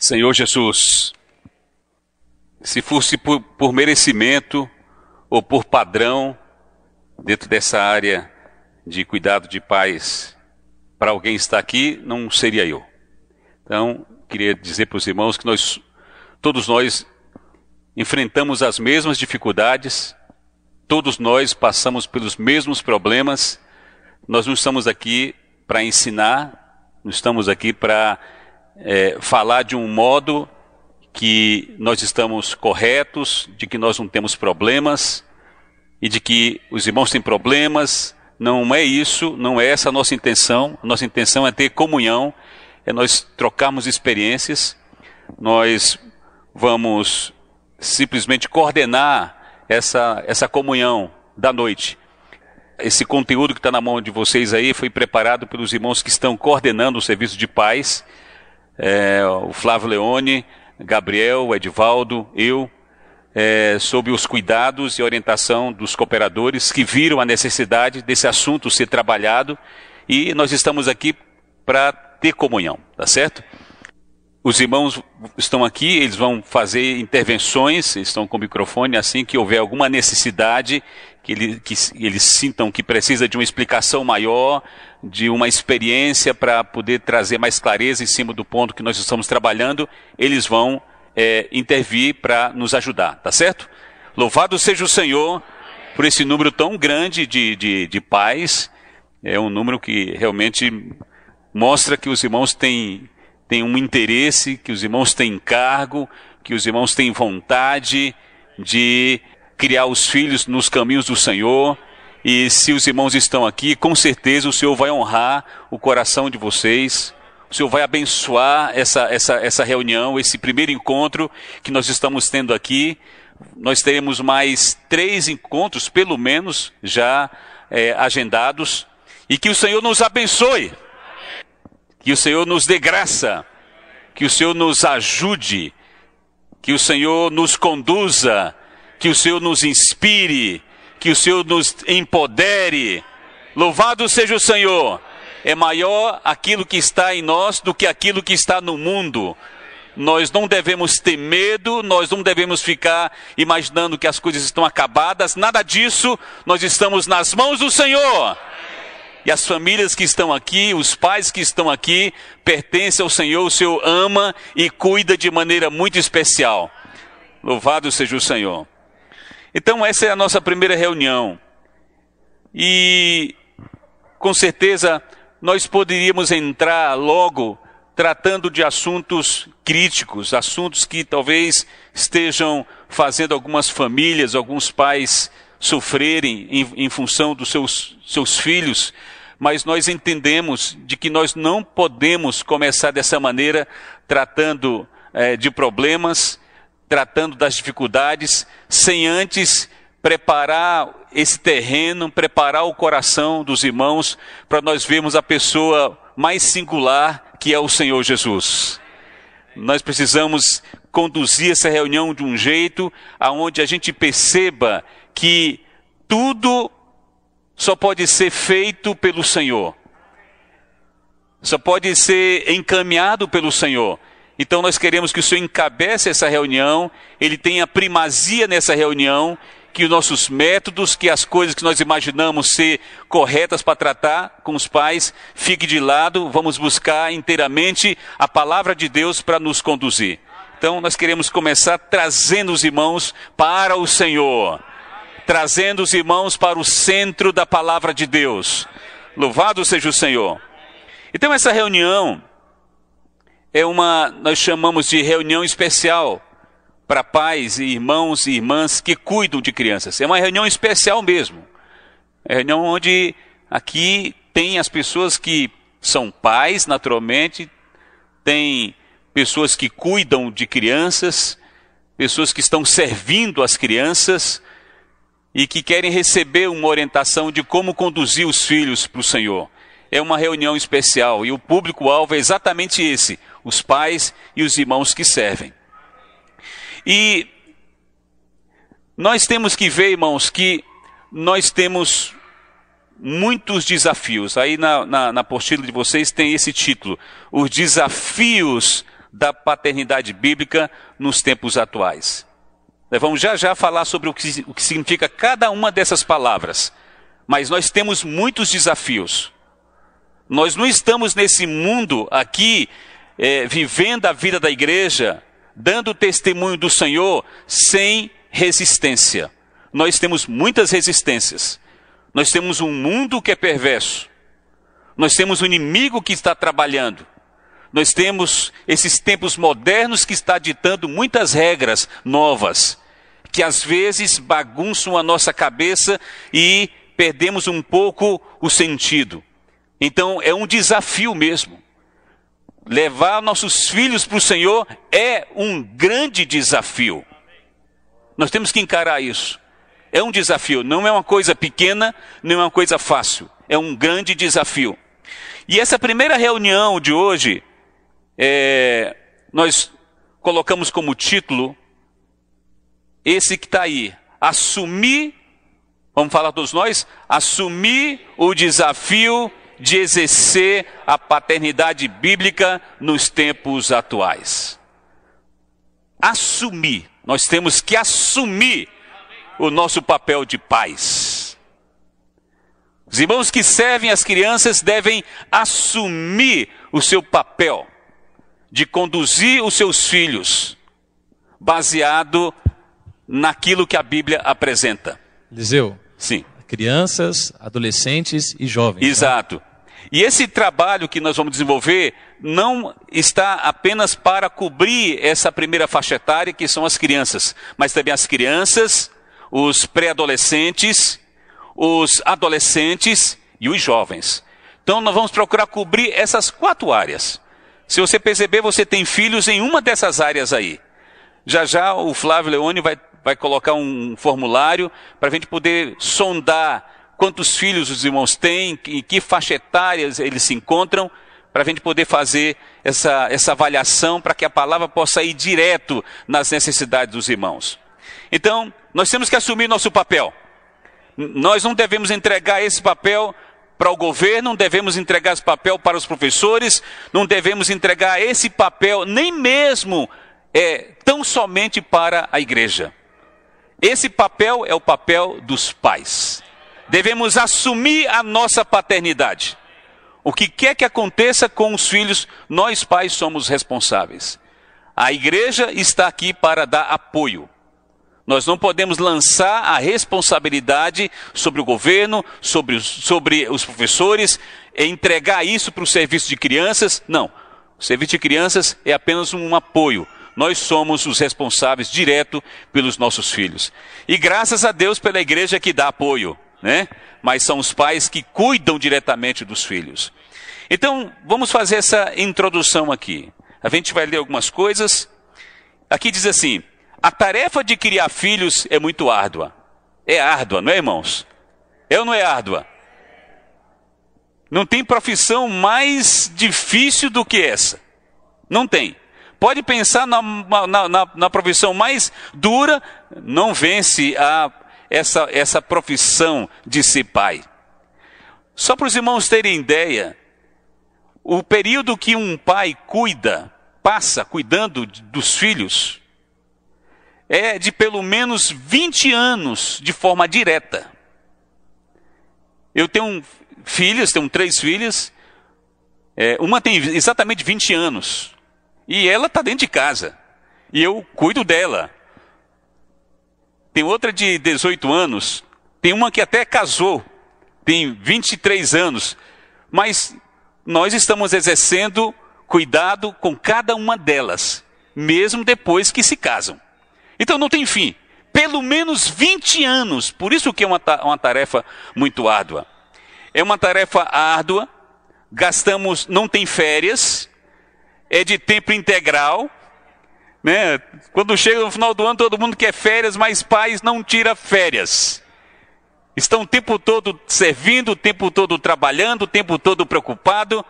Senhor Jesus, se fosse por merecimento ou por padrão dentro dessa área de cuidado de pais, para alguém estar aqui, não seria eu. Então, queria dizer para os irmãos que todos nós enfrentamos as mesmas dificuldades, todos nós passamos pelos mesmos problemas. Nós não estamos aqui para ensinar, não estamos aqui para falar de um modo que nós estamos corretos, de que nós não temos problemas e de que os irmãos têm problemas. Não é isso, não é essa a nossa intenção. A nossa intenção é ter comunhão, é nós trocarmos experiências. Nós vamos simplesmente coordenar essa comunhão da noite. Esse conteúdo que está na mão de vocês aí foi preparado pelos irmãos que estão coordenando o serviço de paz. O Flávio Leone, Gabriel, Edivaldo, eu, sob os cuidados e orientação dos cooperadores que viram a necessidade desse assunto ser trabalhado, e nós estamos aqui para ter comunhão, tá certo? Os irmãos estão aqui, eles vão fazer intervenções, eles estão com o microfone, assim que houver alguma necessidade, que eles sintam que precisa de uma explicação maior, de uma experiência para poder trazer mais clareza em cima do ponto que nós estamos trabalhando, eles vão intervir para nos ajudar, tá certo? Louvado seja o Senhor por esse número tão grande de pais. É um número que realmente mostra que os irmãos têm um interesse, que os irmãos têm encargo, que os irmãos têm vontade de criar os filhos nos caminhos do Senhor. E se os irmãos estão aqui, com certeza o Senhor vai honrar o coração de vocês. O Senhor vai abençoar essa reunião, esse primeiro encontro que nós estamos tendo aqui. Nós teremos mais 3 encontros, pelo menos, já agendados. E que o Senhor nos abençoe. Que o Senhor nos dê graça. Que o Senhor nos ajude. Que o Senhor nos conduza. Que o Senhor nos inspire. Que o Senhor nos empodere. Louvado seja o Senhor. É maior aquilo que está em nós do que aquilo que está no mundo. Nós não devemos ter medo, nós não devemos ficar imaginando que as coisas estão acabadas. Nada disso, nós estamos nas mãos do Senhor. E as famílias que estão aqui, os pais que estão aqui, pertencem ao Senhor. O Senhor ama e cuida de maneira muito especial. Louvado seja o Senhor. Então essa é a nossa primeira reunião. E com certeza nós poderíamos entrar logo tratando de assuntos críticos, assuntos que talvez estejam fazendo algumas famílias, alguns pais sofrerem em função dos seus filhos, mas nós entendemos de que nós não podemos começar dessa maneira, tratando de problemas, tratando das dificuldades, sem antes preparar esse terreno, preparar o coração dos irmãos, para nós vermos a pessoa mais singular, que é o Senhor Jesus. Nós precisamos conduzir essa reunião de um jeito aonde a gente perceba que tudo só pode ser feito pelo Senhor. Só pode ser encaminhado pelo Senhor. Então nós queremos que o Senhor encabece essa reunião, Ele tenha primazia nessa reunião, que os nossos métodos, que as coisas que nós imaginamos ser corretas para tratar com os pais, fique de lado. Vamos buscar inteiramente a palavra de Deus para nos conduzir. Então nós queremos começar trazendo os irmãos para o Senhor, trazendo os irmãos para o centro da palavra de Deus. Louvado seja o Senhor. Então essa reunião nós chamamos de reunião especial para pais e irmãos e irmãs que cuidam de crianças. É uma reunião especial mesmo. É uma reunião onde aqui tem as pessoas que são pais, naturalmente, tem pessoas que cuidam de crianças, pessoas que estão servindo as crianças e que querem receber uma orientação de como conduzir os filhos para o Senhor. É uma reunião especial e o público-alvo é exatamente esse, os pais e os irmãos que servem. E nós temos que ver, irmãos, que nós temos muitos desafios. Aí na apostila de vocês tem esse título, os desafios da paternidade bíblica nos tempos atuais. Nós vamos já falar sobre o que significa cada uma dessas palavras. Mas nós temos muitos desafios. Nós não estamos nesse mundo aqui, vivendo a vida da igreja, dando testemunho do Senhor, sem resistência. Nós temos muitas resistências. Nós temos um mundo que é perverso. Nós temos um inimigo que está trabalhando. Nós temos esses tempos modernos que está ditando muitas regras novas, que às vezes bagunçam a nossa cabeça e perdemos um pouco o sentido. Então é um desafio mesmo. Levar nossos filhos para o Senhor é um grande desafio. Nós temos que encarar isso. É um desafio, não é uma coisa pequena, não é uma coisa fácil. É um grande desafio. E essa primeira reunião de hoje, nós colocamos como título, esse que está aí, assumir, vamos falar todos nós, assumir o desafio de exercer a paternidade bíblica nos tempos atuais. Assumir, nós temos que assumir o nosso papel de pais. Os irmãos que servem as crianças devem assumir o seu papel de conduzir os seus filhos, baseado naquilo que a Bíblia apresenta. Eliseu. Sim. Crianças, adolescentes e jovens. Exato. Né? E esse trabalho que nós vamos desenvolver não está apenas para cobrir essa primeira faixa etária, que são as crianças, mas também as crianças, os pré-adolescentes, os adolescentes e os jovens. Então nós vamos procurar cobrir essas 4 áreas. Se você perceber, você tem filhos em uma dessas áreas aí. Já o Flávio Leone vai colocar um formulário para a gente poder sondar quantos filhos os irmãos têm, em que faixa etária eles se encontram, para a gente poder fazer essa avaliação, para que a palavra possa ir direto nas necessidades dos irmãos. Então, nós temos que assumir nosso papel. Nós não devemos entregar esse papel para o governo, não devemos entregar esse papel para os professores, não devemos entregar esse papel nem mesmo tão somente para a igreja. Esse papel é o papel dos pais. Devemos assumir a nossa paternidade. O que quer que aconteça com os filhos, nós pais somos responsáveis. A igreja está aqui para dar apoio. Nós não podemos lançar a responsabilidade sobre o governo, sobre os professores, e entregar isso para o serviço de crianças. Não, o serviço de crianças é apenas um apoio. Nós somos os responsáveis direto pelos nossos filhos. E graças a Deus pela igreja que dá apoio, né? Mas são os pais que cuidam diretamente dos filhos. Então, vamos fazer essa introdução aqui. A gente vai ler algumas coisas. Aqui diz assim: a tarefa de criar filhos é muito árdua. É árdua, não é, irmãos? É ou não é árdua? Não tem profissão mais difícil do que essa. Não tem. Pode pensar na profissão mais dura, não vence essa profissão de ser pai. Só para os irmãos terem ideia, o período que um pai passa cuidando dos filhos, é de pelo menos 20 anos de forma direta. Eu tenho filhas, tenho 3 filhas, uma tem exatamente 20 anos, e ela está dentro de casa, e eu cuido dela. Tem outra de 18 anos, tem uma que até casou, tem 23 anos, mas nós estamos exercendo cuidado com cada uma delas, mesmo depois que se casam. Então não tem fim, pelo menos 20 anos, por isso que é uma tarefa muito árdua. É uma tarefa árdua, não tem férias, é de tempo integral, né? Quando chega no final do ano, todo mundo quer férias, mas pais não tiram férias. Estão o tempo todo servindo, o tempo todo trabalhando, o tempo todo preocupado.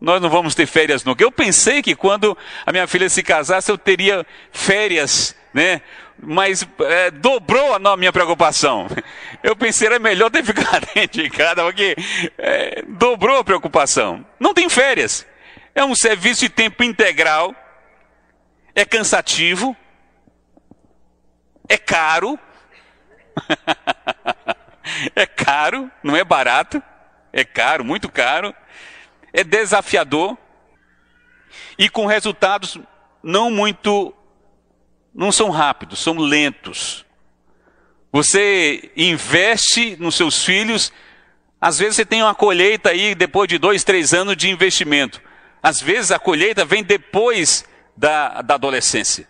Nós não vamos ter férias nunca. Eu pensei que quando a minha filha se casasse, eu teria férias, né? Mas dobrou a minha preocupação. Eu pensei, era melhor ter ficado dentro de casa, porque dobrou a preocupação. Não tem férias. É um serviço de tempo integral, é cansativo, é caro, é caro, não é barato, é caro, muito caro, é desafiador e com resultados não são rápidos, são lentos. Você investe nos seus filhos, às vezes você tem uma colheita aí depois de 2, 3 anos de investimento. Às vezes a colheita vem depois da adolescência.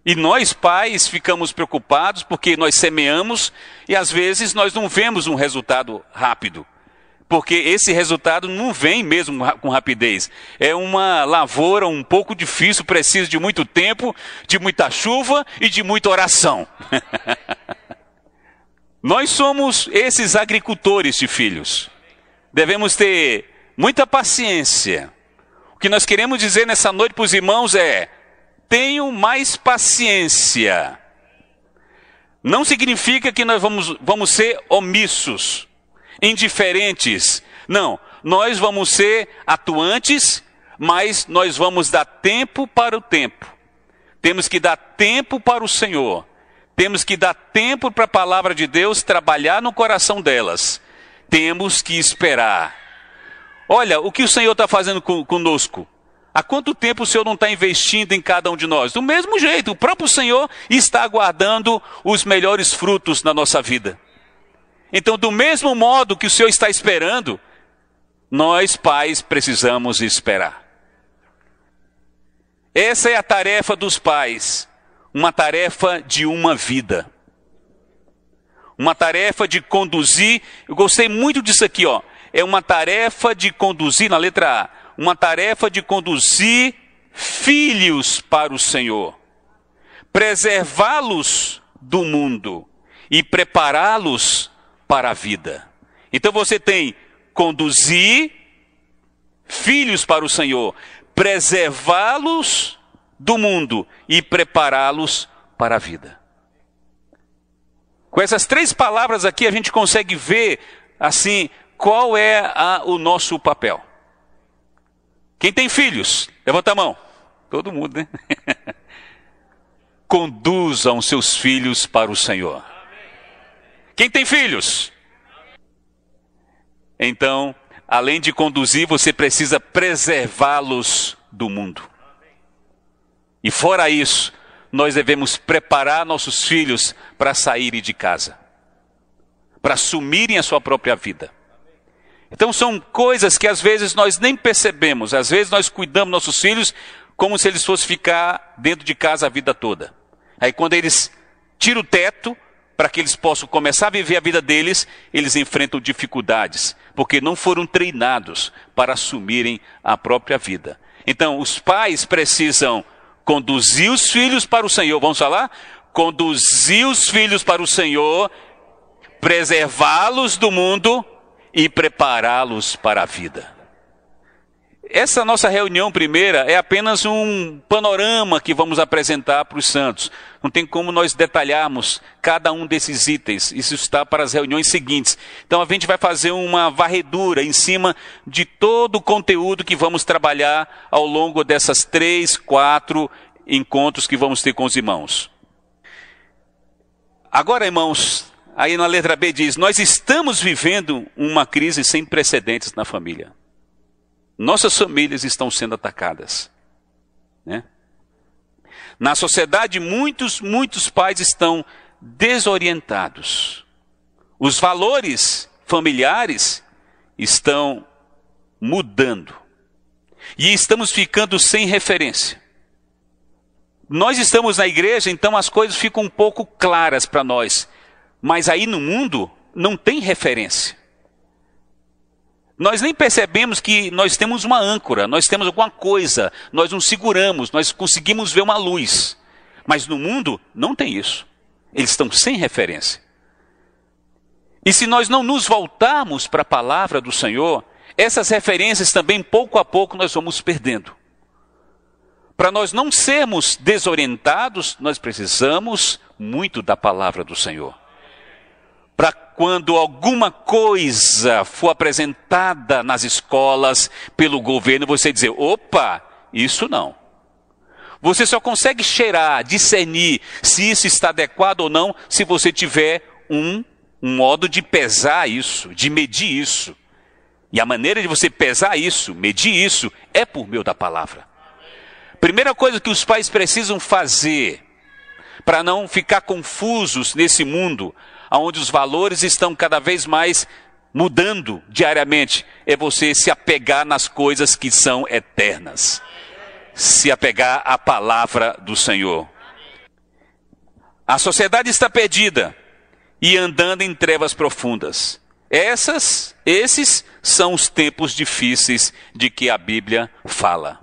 E nós pais ficamos preocupados porque nós semeamos e às vezes nós não vemos um resultado rápido. Porque esse resultado não vem mesmo com rapidez. É uma lavoura um pouco difícil, precisa de muito tempo, de muita chuva e de muita oração. Nós somos esses agricultores de filhos. Devemos ter muita paciência. O que nós queremos dizer nessa noite para os irmãos é: tenham mais paciência. Não significa que nós vamos ser omissos, indiferentes. Não, nós vamos ser atuantes, mas nós vamos dar tempo para o tempo. Temos que dar tempo para o Senhor. Temos que dar tempo para a palavra de Deus trabalhar no coração delas. Temos que esperar. Olha, o que o Senhor está fazendo conosco? Há quanto tempo o Senhor não está investindo em cada um de nós? Do mesmo jeito, o próprio Senhor está aguardando os melhores frutos na nossa vida. Então, do mesmo modo que o Senhor está esperando, nós pais precisamos esperar. Essa é a tarefa dos pais. Uma tarefa de uma vida. Uma tarefa de conduzir. Eu gostei muito disso aqui, ó. É uma tarefa de conduzir, na letra A, uma tarefa de conduzir filhos para o Senhor. Preservá-los do mundo e prepará-los para a vida. Então você tem conduzir filhos para o Senhor, preservá-los do mundo e prepará-los para a vida. Com essas 3 palavras aqui a gente consegue ver assim qual é o nosso papel. Quem tem filhos, levanta a mão. Todo mundo, né? Conduzam seus filhos para o Senhor. Quem tem filhos? Então, além de conduzir, você precisa preservá-los do mundo. E fora isso, nós devemos preparar nossos filhos para saírem de casa, para assumirem a sua própria vida. Então são coisas que às vezes nós nem percebemos. Às vezes nós cuidamos dos nossos filhos como se eles fossem ficar dentro de casa a vida toda. Aí quando eles tiram o teto, para que eles possam começar a viver a vida deles, eles enfrentam dificuldades, porque não foram treinados para assumirem a própria vida. Então os pais precisam conduzir os filhos para o Senhor. Vamos falar? Conduzir os filhos para o Senhor, preservá-los do mundo e prepará-los para a vida. Essa nossa reunião primeira é apenas um panorama que vamos apresentar para os santos. Não tem como nós detalharmos cada um desses itens. Isso está para as reuniões seguintes. Então a gente vai fazer uma varredura em cima de todo o conteúdo que vamos trabalhar ao longo dessas 3, 4 encontros que vamos ter com os irmãos. Agora, irmãos, aí na letra B diz: nós estamos vivendo uma crise sem precedentes na família. Nossas famílias estão sendo atacadas, né? Na sociedade, muitos pais estão desorientados. Os valores familiares estão mudando. E estamos ficando sem referência. Nós estamos na igreja, então as coisas ficam um pouco claras para nós. Mas aí no mundo não tem referência. Nós nem percebemos que nós temos uma âncora, nós temos alguma coisa, nós nos seguramos, nós conseguimos ver uma luz. Mas no mundo não tem isso. Eles estão sem referência. E se nós não nos voltarmos para a palavra do Senhor, essas referências também pouco a pouco nós vamos perdendo. Para nós não sermos desorientados, nós precisamos muito da palavra do Senhor. Para quando alguma coisa for apresentada nas escolas pelo governo, você dizer, opa, isso não. Você só consegue cheirar, discernir se isso está adequado ou não, se você tiver um modo de pesar isso, de medir isso. E a maneira de você pesar isso, medir isso, é por meio da palavra. Primeira coisa que os pais precisam fazer, para não ficar confusos nesse mundo, onde os valores estão cada vez mais mudando diariamente, é você se apegar nas coisas que são eternas. Se apegar à palavra do Senhor. A sociedade está perdida e andando em trevas profundas. Esses são os tempos difíceis de que a Bíblia fala.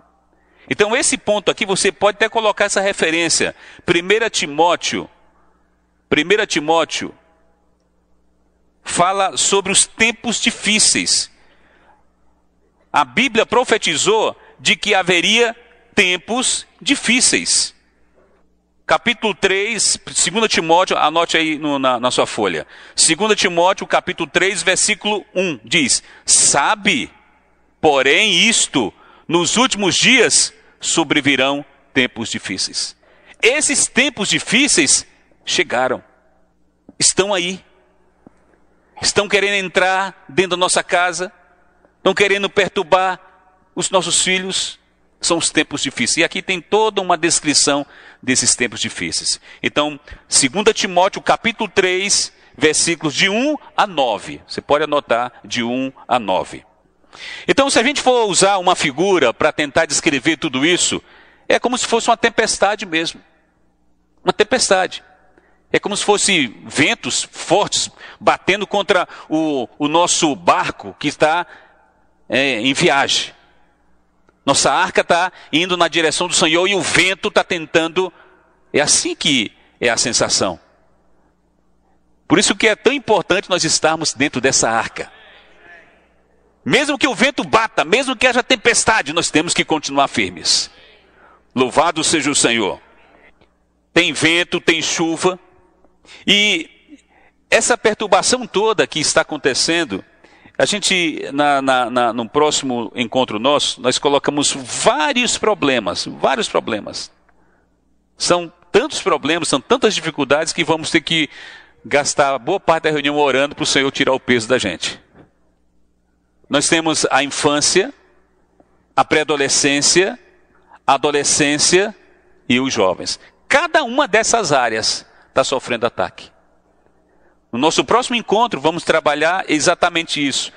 Então esse ponto aqui você pode até colocar essa referência. 1 Timóteo fala sobre os tempos difíceis. A Bíblia profetizou de que haveria tempos difíceis. Capítulo 3, 2 Timóteo, anote aí na sua folha. 2 Timóteo, capítulo 3, versículo 1, diz: sabe, porém isto, nos últimos dias sobrevirão tempos difíceis. Esses tempos difíceis chegaram. Estão aí. Estão querendo entrar dentro da nossa casa. Estão querendo perturbar os nossos filhos. São os tempos difíceis. E aqui tem toda uma descrição desses tempos difíceis. Então, 2 Timóteo, capítulo 3, versículos de 1 a 9. Você pode anotar de 1 a 9. Então, se a gente for usar uma figura para tentar descrever tudo isso, é como se fosse uma tempestade mesmo. Uma tempestade. É como se fosse ventos fortes batendo contra o nosso barco que está em viagem. Nossa arca está indo na direção do Senhor e o vento está tentando. É assim que é a sensação. Por isso que é tão importante nós estarmos dentro dessa arca. Mesmo que o vento bata, mesmo que haja tempestade, nós temos que continuar firmes. Louvado seja o Senhor. Tem vento, tem chuva. E essa perturbação toda que está acontecendo, a gente, no próximo encontro nosso, nós colocamos vários problemas. São tantos problemas, são tantas dificuldades que vamos ter que gastar boa parte da reunião orando para o Senhor tirar o peso da gente. Nós temos a infância, a pré-adolescência, a adolescência e os jovens. Cada uma dessas áreas está sofrendo ataque. No nosso próximo encontro vamos trabalhar exatamente isso.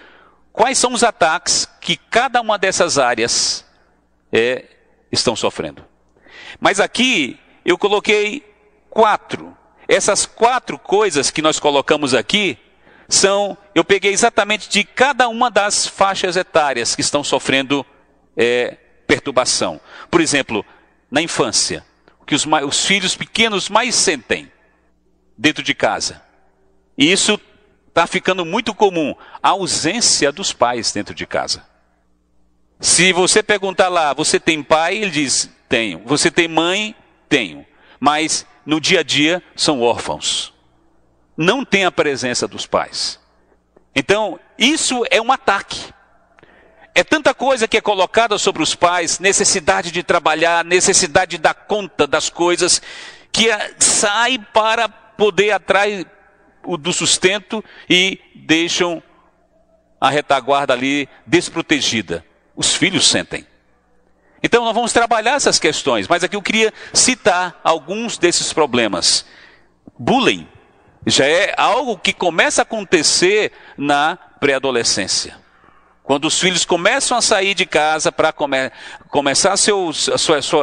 Quais são os ataques que cada uma dessas áreas estão sofrendo? Mas aqui eu coloquei 4. Essas 4 coisas que nós colocamos aqui eu peguei exatamente de cada uma das faixas etárias que estão sofrendo perturbação. Por exemplo, na infância, o que os filhos pequenos mais sentem dentro de casa. E isso está ficando muito comum, a ausência dos pais dentro de casa. Se você perguntar lá, você tem pai? Ele diz, tenho. Você tem mãe? Tenho. Mas no dia a dia são órfãos. Não tem a presença dos pais. Então, isso é um ataque. É tanta coisa que é colocada sobre os pais, necessidade de trabalhar, necessidade de dar conta das coisas, que sai para poder atrás do sustento e deixam a retaguarda ali desprotegida. Os filhos sentem. Então nós vamos trabalhar essas questões, mas aqui eu queria citar alguns desses problemas. Bullying já é algo que começa a acontecer na pré-adolescência. Quando os filhos começam a sair de casa para começar a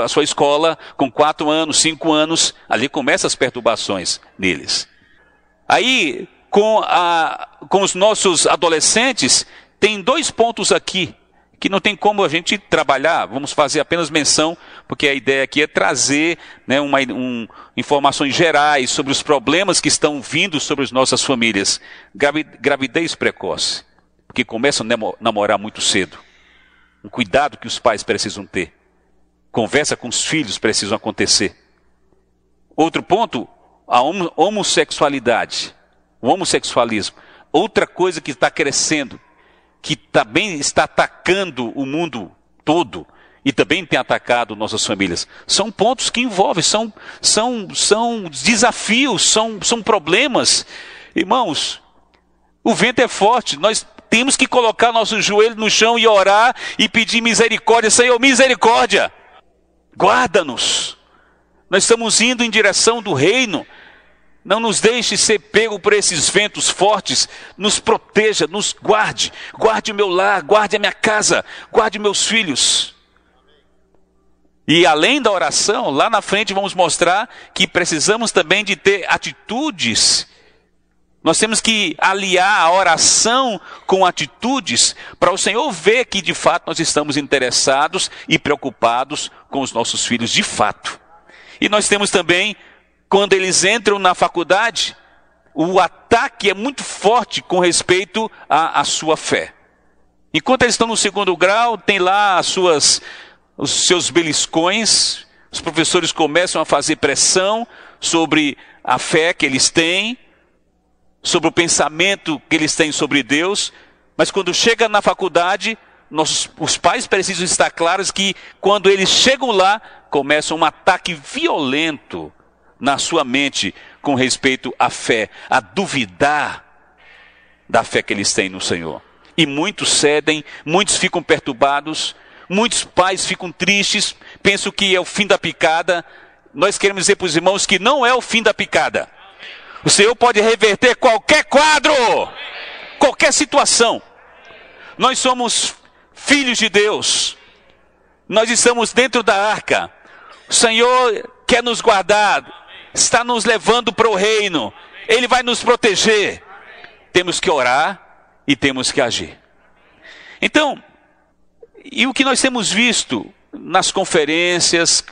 sua escola com 4 anos, 5 anos, ali começam as perturbações neles. Aí, com os nossos adolescentes, tem 2 pontos aqui, que não tem como a gente trabalhar, vamos fazer apenas menção, porque a ideia aqui é trazer informações gerais sobre os problemas que estão vindo sobre as nossas famílias. Gravidez precoce, porque começam a namorar muito cedo. Um cuidado que os pais precisam ter. Conversa com os filhos precisam acontecer. Outro ponto, a homossexualidade. o homossexualismo. Outra coisa que está crescendo, que também está atacando o mundo todo e também tem atacado nossas famílias. São pontos que envolvem, são desafios, são problemas. Irmãos, o vento é forte, nós temos que colocar nosso joelho no chão e orar e pedir misericórdia. Senhor, misericórdia, guarda-nos. Nós estamos indo em direção do reino. Não nos deixe ser pego por esses ventos fortes. Nos proteja, nos guarde. Guarde o meu lar, guarde a minha casa, guarde meus filhos. E além da oração, lá na frente vamos mostrar que precisamos também de ter atitudes. Nós temos que aliar a oração com atitudes para o Senhor ver que de fato nós estamos interessados e preocupados com os nossos filhos de fato. E nós temos também, quando eles entram na faculdade, o ataque é muito forte com respeito à sua fé. Enquanto eles estão no segundo grau, tem lá os seus beliscões, os professores começam a fazer pressão sobre a fé que eles têm, sobre o pensamento que eles têm sobre Deus, mas quando chega na faculdade, os pais precisam estar claros que quando eles chegam lá, começa um ataque violento na sua mente com respeito à fé, a duvidar da fé que eles têm no Senhor. E muitos cedem, muitos ficam perturbados, muitos pais ficam tristes, pensam que é o fim da picada. Nós queremos dizer para os irmãos que não é o fim da picada. O Senhor pode reverter qualquer quadro, qualquer situação. Nós somos filhos de Deus. Nós estamos dentro da arca. O Senhor quer nos guardar, está nos levando para o reino. Ele vai nos proteger. Temos que orar e temos que agir. Então, e o que nós temos visto nas conferências,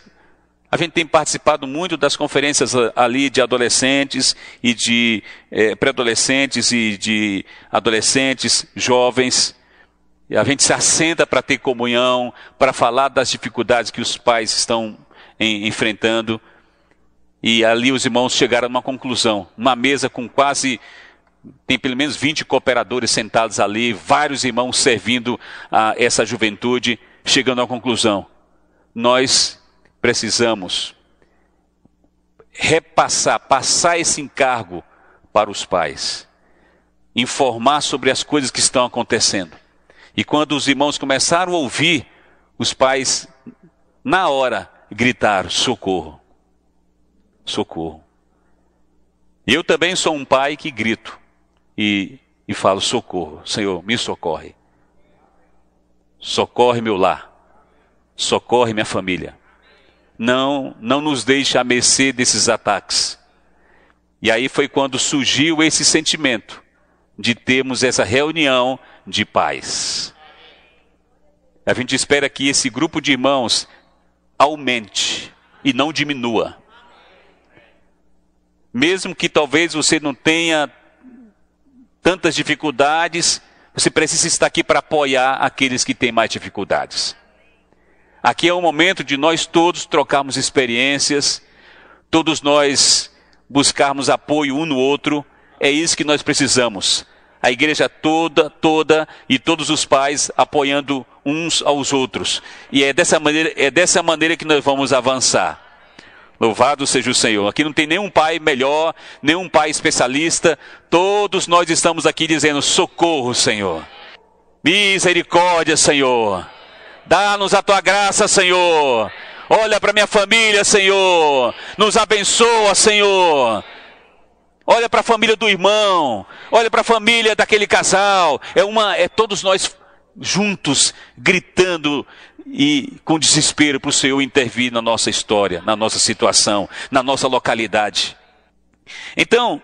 a gente tem participado muito das conferências ali de adolescentes e de pré-adolescentes e de adolescentes, jovens. E a gente se assenta para ter comunhão, para falar das dificuldades que os pais estão enfrentando. E ali os irmãos chegaram a uma conclusão. Uma mesa com tem pelo menos 20 cooperadores sentados ali, vários irmãos servindo a essa juventude, chegando à conclusão. Nós precisamos passar esse encargo para os pais, informar sobre as coisas que estão acontecendo. E quando os irmãos começaram a ouvir, os pais, na hora, gritaram: socorro, socorro. Eu também sou um pai que grito e falo: socorro, Senhor, me socorre. Socorre meu lar, socorre minha família. Não nos deixe à mercê desses ataques. E aí foi quando surgiu esse sentimento de termos essa reunião de pais. A gente espera que esse grupo de irmãos aumente e não diminua. Mesmo que talvez você não tenha tantas dificuldades, você precisa estar aqui para apoiar aqueles que têm mais dificuldades. Aqui é o momento de nós todos trocarmos experiências, todos nós buscarmos apoio um no outro. É isso que nós precisamos. A igreja toda e todos os pais apoiando uns aos outros. E é dessa maneira que nós vamos avançar. Louvado seja o Senhor. Aqui não tem nenhum pai melhor, nenhum pai especialista. Todos nós estamos aqui dizendo: socorro, Senhor. Misericórdia, Senhor. Dá-nos a tua graça, Senhor. Olha para minha família, Senhor. Nos abençoa, Senhor. Olha para a família do irmão. Olha para a família daquele casal. É todos nós juntos, gritando e com desespero para o Senhor intervir na nossa história, na nossa situação, na nossa localidade. Então,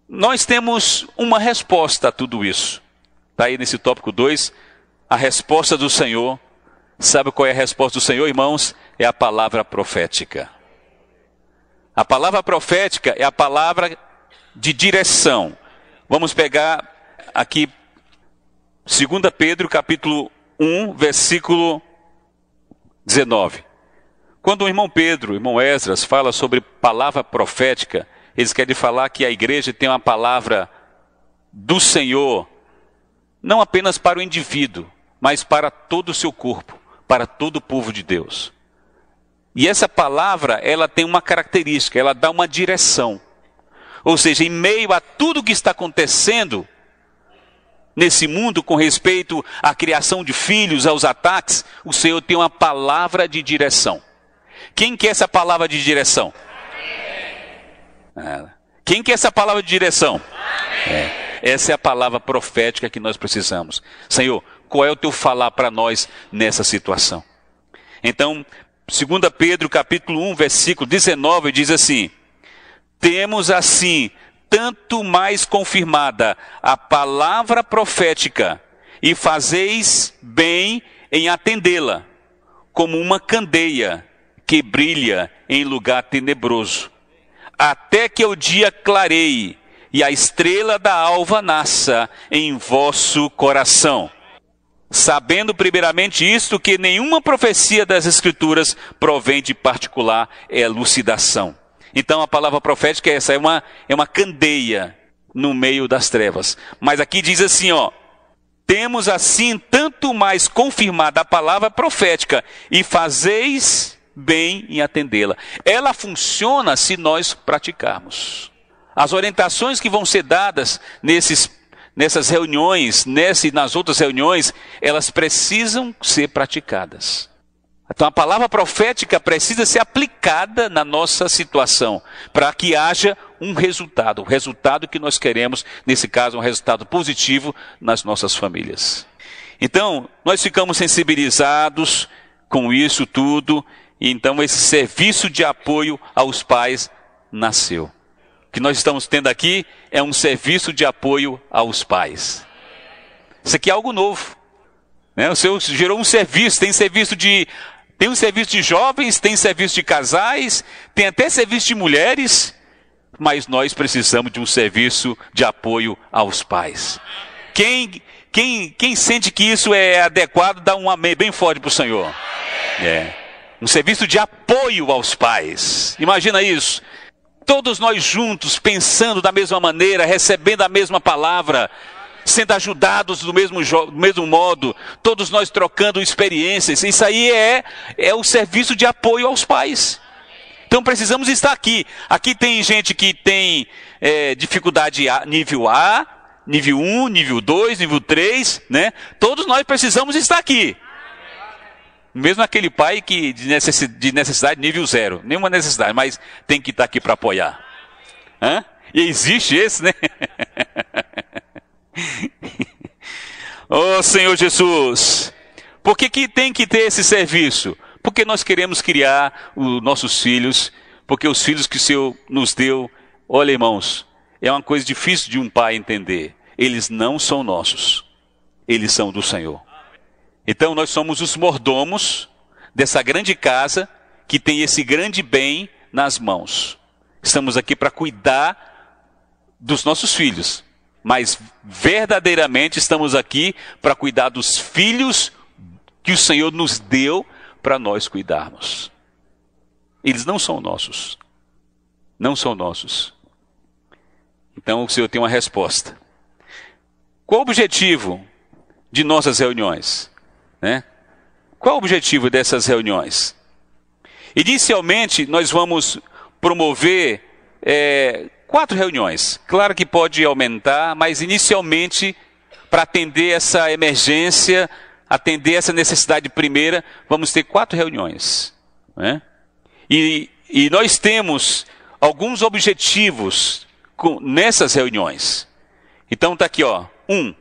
nós temos uma resposta a tudo isso. Está aí nesse tópico 2, a resposta do Senhor. Sabe qual é a resposta do Senhor, irmãos? É a palavra profética. A palavra profética é a palavra de direção. Vamos pegar aqui 2 Pedro capítulo 1, versículo 19. Quando o irmão Pedro, o irmão Esdras, fala sobre palavra profética, eles querem falar que a igreja tem uma palavra do Senhor, não apenas para o indivíduo, mas para todo o seu corpo, para todo o povo de Deus. E essa palavra, ela tem uma característica, ela dá uma direção. Ou seja, em meio a tudo que está acontecendo nesse mundo com respeito à criação de filhos, aos ataques, o Senhor tem uma palavra de direção. Quem quer essa palavra de direção? Quem quer essa palavra de direção? Essa é a palavra profética que nós precisamos. Senhor, qual é o teu falar para nós nessa situação? Então, 2 Pedro capítulo 1, versículo 19, diz assim: temos assim tanto mais confirmada a palavra profética, e fazeis bem em atendê-la, como uma candeia que brilha em lugar tenebroso, até que o dia clareie e a estrela da alva nasça em vosso coração. Sabendo primeiramente isto, que nenhuma profecia das Escrituras provém de particular elucidação. Então a palavra profética é essa, é uma candeia no meio das trevas. Mas aqui diz assim, temos assim tanto mais confirmada a palavra profética, e fazeis bem em atendê-la. Ela funciona se nós praticarmos. As orientações que vão ser dadas nessas reuniões, e nas outras reuniões, elas precisam ser praticadas. Então a palavra profética precisa ser aplicada na nossa situação, para que haja um resultado, o resultado que nós queremos, nesse caso um resultado positivo nas nossas famílias. Então nós ficamos sensibilizados com isso tudo, e então esse serviço de apoio aos pais nasceu. O que nós estamos tendo aqui é um serviço de apoio aos pais. Isso aqui é algo novo, né? O Senhor gerou um serviço, tem um serviço de jovens, tem serviço de casais, tem até serviço de mulheres, mas nós precisamos de um serviço de apoio aos pais. Quem sente que isso é adequado, dá um amém bem forte para o Senhor. Um serviço de apoio aos pais. Imagina isso. Todos nós juntos, pensando da mesma maneira, recebendo a mesma palavra, sendo ajudados do mesmo modo, todos nós trocando experiências. Isso aí é o serviço de apoio aos pais. Então precisamos estar aqui. Aqui tem gente que tem dificuldade nível A, nível 1, nível 2, nível 3, né? Todos nós precisamos estar aqui. Mesmo aquele pai que de necessidade nível 0, nenhuma necessidade, mas tem que estar aqui para apoiar. E existe esse, né? Oh Senhor Jesus, por que tem que ter esse serviço? Porque nós queremos criar os nossos filhos, porque os filhos que o Senhor nos deu, olha irmãos, é uma coisa difícil de um pai entender. Eles não são nossos, eles são do Senhor. Então nós somos os mordomos dessa grande casa que tem esse grande bem nas mãos. Estamos aqui para cuidar dos nossos filhos, mas verdadeiramente estamos aqui para cuidar dos filhos que o Senhor nos deu para nós cuidarmos. Eles não são nossos. Não são nossos. Então o Senhor tem uma resposta. Qual o objetivo de nossas reuniões? Qual o objetivo dessas reuniões? Inicialmente, nós vamos promover 4 reuniões. Claro que pode aumentar, mas inicialmente, para atender essa emergência, atender essa necessidade primeira, vamos ter 4 reuniões. E nós temos alguns objetivos nessas reuniões. Então está aqui, 1.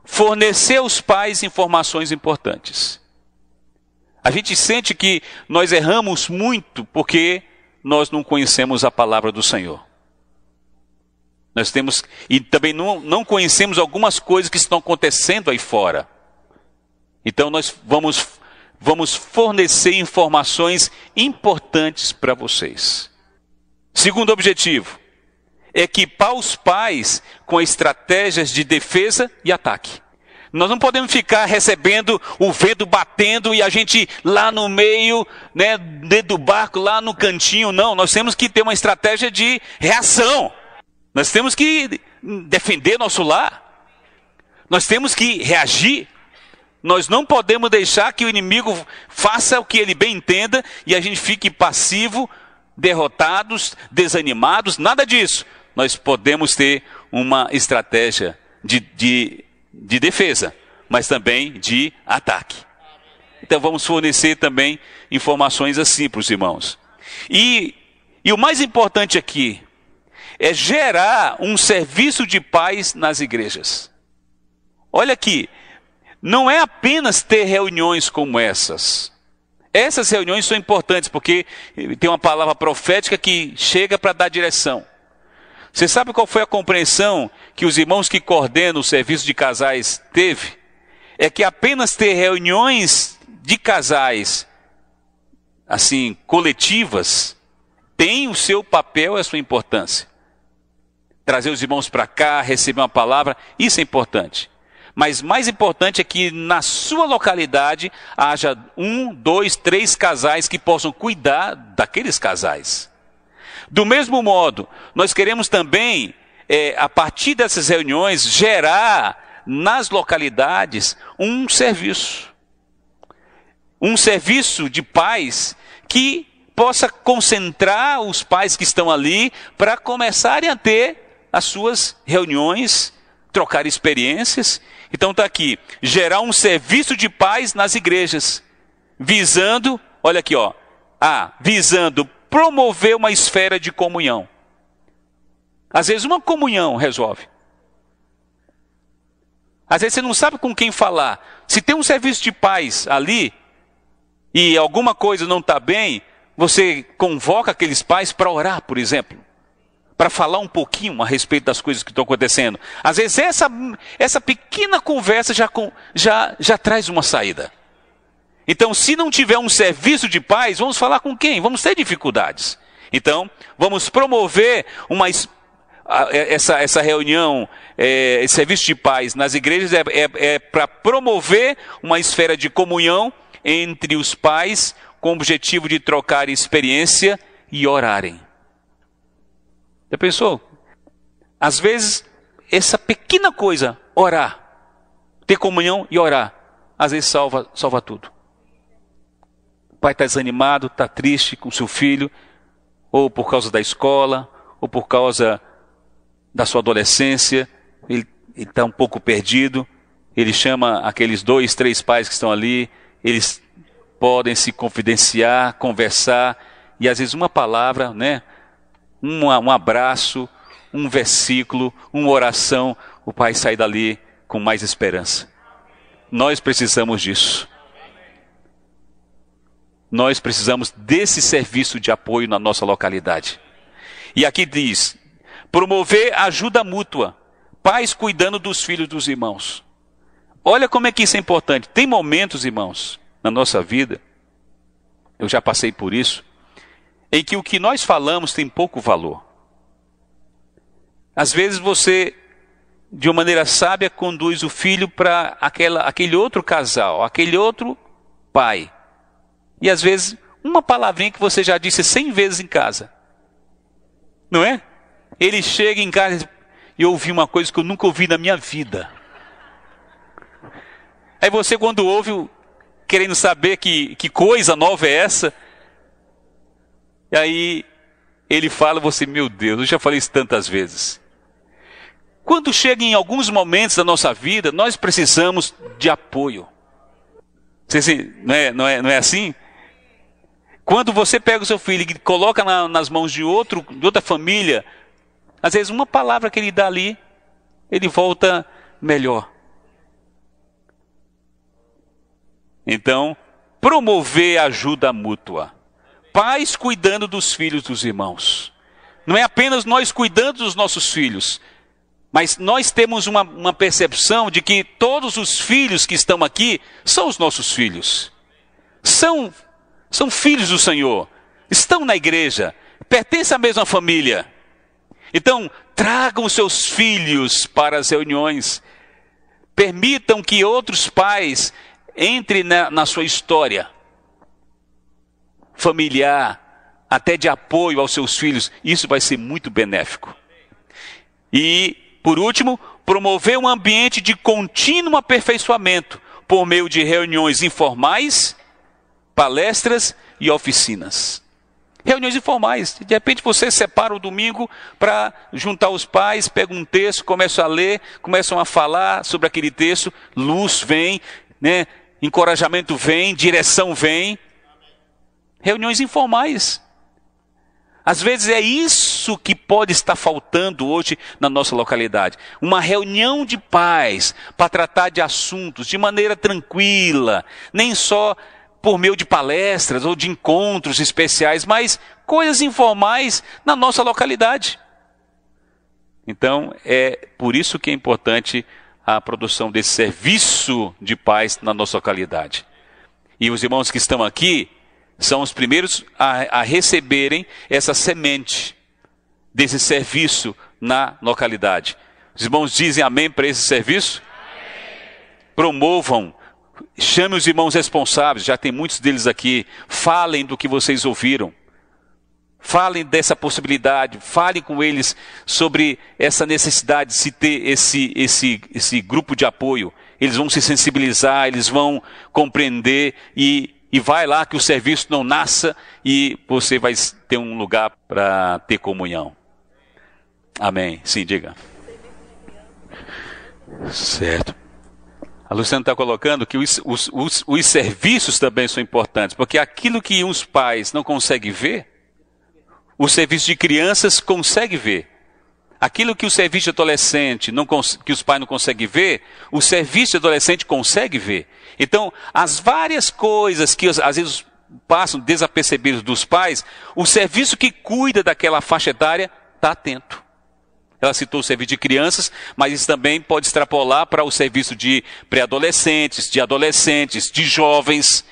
Fornecer aos pais informações importantes. A gente sente que nós erramos muito porque nós não conhecemos a palavra do Senhor. Nós temos, e também não conhecemos algumas coisas que estão acontecendo aí fora. Então nós vamos fornecer informações importantes para vocês. Segundo objetivo, equipar os pais com estratégias de defesa e ataque. Nós não podemos ficar recebendo o vento batendo e a gente lá no meio, né, dentro do barco, lá no cantinho. Não, nós temos que ter uma estratégia de reação. Nós temos que defender nosso lar. Nós temos que reagir. Nós não podemos deixar que o inimigo faça o que ele bem entenda e a gente fique passivo, derrotados, desanimados. Nada disso. Nós podemos ter uma estratégia de defesa, mas também de ataque. Então vamos fornecer também informações assim para os irmãos. E o mais importante aqui é gerar um serviço de paz nas igrejas. Olha aqui, não é apenas ter reuniões como essas. Essas reuniões são importantes porque tem uma palavra profética que chega para dar direção. Você sabe qual foi a compreensão que os irmãos que coordenam o serviço de casais teve? É que apenas ter reuniões de casais, assim, coletivas, tem o seu papel e a sua importância. Trazer os irmãos para cá, receber uma palavra, isso é importante. Mas mais importante é que na sua localidade haja 1, 2, 3 casais que possam cuidar daqueles casais. Do mesmo modo, nós queremos também, a partir dessas reuniões, gerar nas localidades um serviço. Um serviço de paz que possa concentrar os pais que estão ali para começarem a ter as suas reuniões, trocar experiências. Então está aqui, gerar um serviço de paz nas igrejas, visando, olha aqui, ó, visando promover uma esfera de comunhão. Às vezes uma comunhão resolve. Às vezes você não sabe com quem falar. Se tem um serviço de paz ali, e alguma coisa não está bem, você convoca aqueles pais para orar, por exemplo. Para falar um pouquinho a respeito das coisas que estão acontecendo. Às vezes essa pequena conversa já traz uma saída. Então, se não tiver um serviço de paz, vamos falar com quem? Vamos ter dificuldades. Então, vamos promover essa reunião, esse serviço de paz nas igrejas para promover uma esfera de comunhão entre os pais, com o objetivo de trocar experiência e orarem. Já pensou? Às vezes, essa pequena coisa, orar, ter comunhão e orar, às vezes salva tudo. O pai está desanimado, está triste com seu filho, ou por causa da escola, ou por causa da sua adolescência, ele está um pouco perdido, ele chama aqueles 2, 3 pais que estão ali, eles podem se confidenciar, conversar, e às vezes uma palavra, né, um abraço, um versículo, uma oração, o pai sai dali com mais esperança. Nós precisamos disso. Nós precisamos desse serviço de apoio na nossa localidade. E aqui diz, promover ajuda mútua, pais cuidando dos filhos dos irmãos. Olha como é que isso é importante. Tem momentos, irmãos, na nossa vida, eu já passei por isso, em que o que nós falamos tem pouco valor. Às vezes você, de uma maneira sábia, conduz o filho para aquele outro casal, aquele outro pai. E às vezes, uma palavrinha que você já disse 100 vezes em casa. Não é? Ele chega em casa e ouve uma coisa que eu nunca ouvi na minha vida. Aí você, quando ouve, querendo saber que coisa nova é essa, e aí ele fala, você, meu Deus, eu já falei isso tantas vezes. Quando chega em alguns momentos da nossa vida, nós precisamos de apoio. Não é assim? Quando você pega o seu filho e coloca nas mãos de outra família, às vezes uma palavra que ele dá ali, ele volta melhor. Então, promover ajuda mútua. Pais cuidando dos filhos dos irmãos. Não é apenas nós cuidando dos nossos filhos, mas nós temos uma percepção de que todos os filhos que estão aqui são os nossos filhos. São filhos do Senhor, estão na igreja, pertencem à mesma família. Então, tragam os seus filhos para as reuniões. Permitam que outros pais entrem na sua história familiar, até de apoio aos seus filhos. Isso vai ser muito benéfico. E, por último, promover um ambiente de contínuo aperfeiçoamento por meio de reuniões informais, palestras e oficinas. Reuniões informais. De repente você separa o domingo para juntar os pais, pega um texto, começam a ler, começam a falar sobre aquele texto, luz vem, né? Encorajamento vem, direção vem. Reuniões informais. Às vezes é isso que pode estar faltando hoje na nossa localidade. Uma reunião de pais para tratar de assuntos de maneira tranquila, nem só por meio de palestras ou de encontros especiais, mas coisas informais na nossa localidade. Então, é por isso que é importante a produção desse serviço de paz na nossa localidade. E os irmãos que estão aqui são os primeiros a receberem essa semente desse serviço na localidade. Os irmãos dizem amém para esse serviço? Amém. Promovam. Chame os irmãos responsáveis, já tem muitos deles aqui. Falem do que vocês ouviram. Falem dessa possibilidade. Falem com eles sobre essa necessidade de se ter esse grupo de apoio. Eles vão se sensibilizar, eles vão compreender e vai lá que o serviço não nasça e você vai ter um lugar para ter comunhão. Amém. Sim, diga. Certo. A Luciana está colocando que os serviços também são importantes, porque aquilo que os pais não conseguem ver, o serviço de crianças consegue ver. Aquilo que o serviço de adolescente, que os pais não conseguem ver, o serviço de adolescente consegue ver. Então, as várias coisas que às vezes passam desapercebidas dos pais, o serviço que cuida daquela faixa etária está atento. Ela citou o serviço de crianças, mas isso também pode extrapolar para o serviço de pré-adolescentes, de adolescentes, de jovens.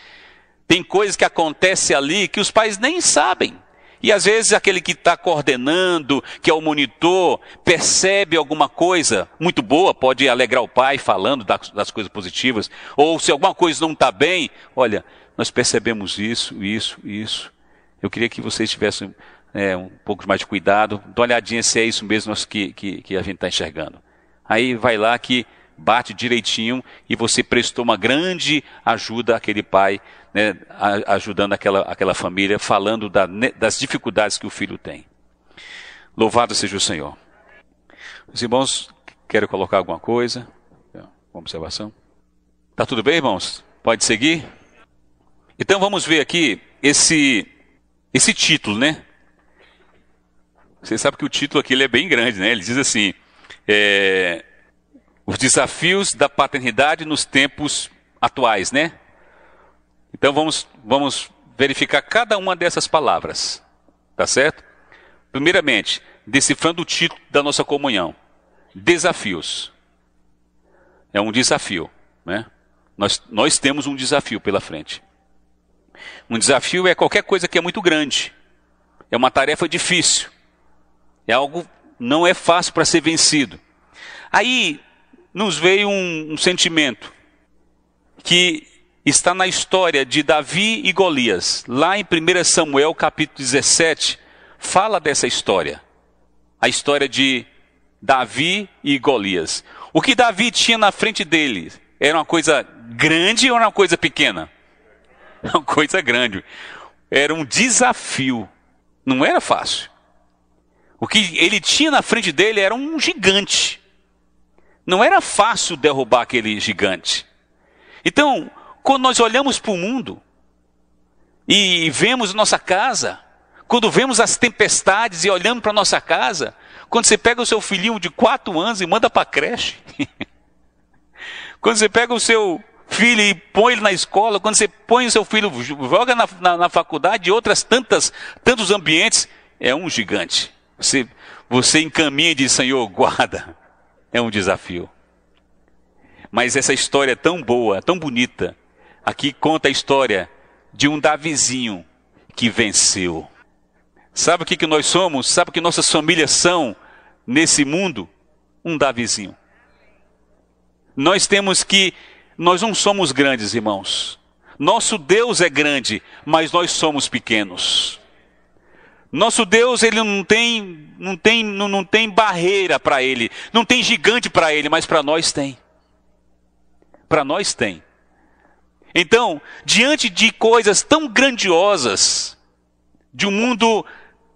Tem coisas que acontecem ali que os pais nem sabem. E às vezes aquele que está coordenando, que é o monitor, percebe alguma coisa muito boa, pode alegrar o pai falando das coisas positivas. Ou se alguma coisa não está bem, olha, nós percebemos isso. Eu queria que vocês tivessem um pouco mais de cuidado, dá uma olhadinha se é isso mesmo que a gente está enxergando. Aí vai lá que bate direitinho e você prestou uma grande ajuda àquele pai, né, ajudando aquela família, falando das dificuldades que o filho tem. Louvado seja o Senhor. Os irmãos, querem colocar alguma coisa? Uma observação? Tá tudo bem, irmãos? Pode seguir? Então vamos ver aqui esse título, né? Você sabe que o título aqui ele é bem grande, né? Ele diz assim, os desafios da paternidade nos tempos atuais, né? Então vamos verificar cada uma dessas palavras, tá certo? Primeiramente, decifrando o título da nossa comunhão. Desafios. É um desafio, né? Nós temos um desafio pela frente. Um desafio é qualquer coisa que é muito grande. É uma tarefa difícil. É algo não é fácil para ser vencido. Aí nos veio um sentimento que está na história de Davi e Golias. Lá em 1 Samuel capítulo 17, fala dessa história. A história de Davi e Golias. O que Davi tinha na frente dele era uma coisa grande ou era uma coisa pequena? Uma coisa grande. Era um desafio. Não era fácil. O que ele tinha na frente dele era um gigante. Não era fácil derrubar aquele gigante. Então, quando nós olhamos para o mundo e vemos nossa casa, quando vemos as tempestades e olhando para nossa casa, quando você pega o seu filhinho de 4 anos e manda para a creche, quando você pega o seu filho e põe ele na escola, quando você põe o seu filho, joga na faculdade e tantos ambientes, é um gigante. Você encaminha e diz, Senhor, guarda. É um desafio. Mas essa história é tão boa, tão bonita. Aqui conta a história de um Davizinho que venceu. Sabe o que nós somos? Sabe o que nossas famílias são nesse mundo? Um Davizinho. Nós não somos grandes, irmãos. Nosso Deus é grande, mas nós somos pequenos. Nosso Deus, ele não tem barreira para ele, não tem gigante para ele, mas para nós tem. Para nós tem. Então, diante de coisas tão grandiosas, de um mundo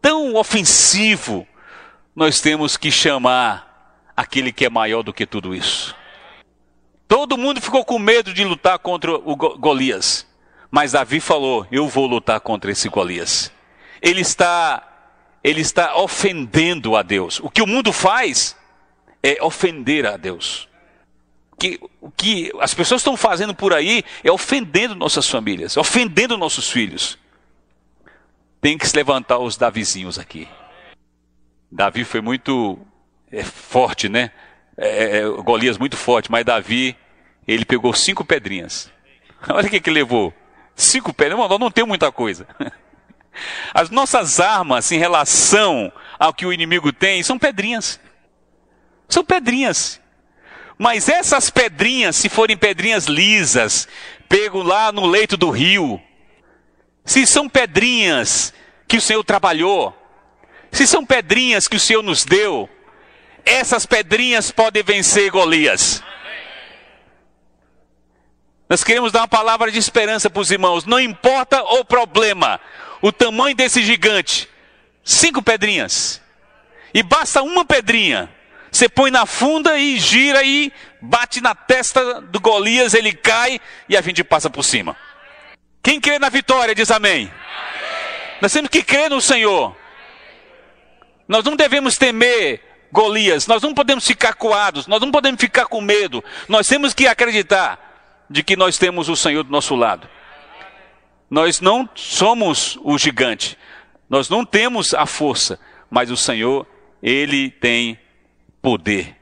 tão ofensivo, nós temos que chamar aquele que é maior do que tudo isso. Todo mundo ficou com medo de lutar contra o Golias, mas Davi falou: eu vou lutar contra esse Golias. Ele está ofendendo a Deus. O que o mundo faz é ofender a Deus. O que as pessoas estão fazendo por aí é ofendendo nossas famílias, ofendendo nossos filhos. Tem que se levantar os Davizinhos aqui. Davi foi muito forte, né? Golias muito forte, mas Davi, ele pegou 5 pedrinhas. Olha o que ele levou. 5 pedrinhas, nós não temos muita coisa. As nossas armas em relação ao que o inimigo tem são pedrinhas. São pedrinhas. Mas essas pedrinhas, se forem pedrinhas lisas, pego lá no leito do rio, se são pedrinhas que o Senhor trabalhou, se são pedrinhas que o Senhor nos deu, essas pedrinhas podem vencer Golias. Nós queremos dar uma palavra de esperança para os irmãos. Não importa o problema, o tamanho desse gigante, 5 pedrinhas. E basta uma pedrinha. Você põe na funda e gira e bate na testa do Golias, ele cai e a gente passa por cima. Quem crê na vitória diz amém. Amém. Nós temos que crer no Senhor. Nós não devemos temer Golias, nós não podemos ficar coados, nós não podemos ficar com medo. Nós temos que acreditar de que nós temos o Senhor do nosso lado. Nós não somos o gigante, nós não temos a força, mas o Senhor, Ele tem poder.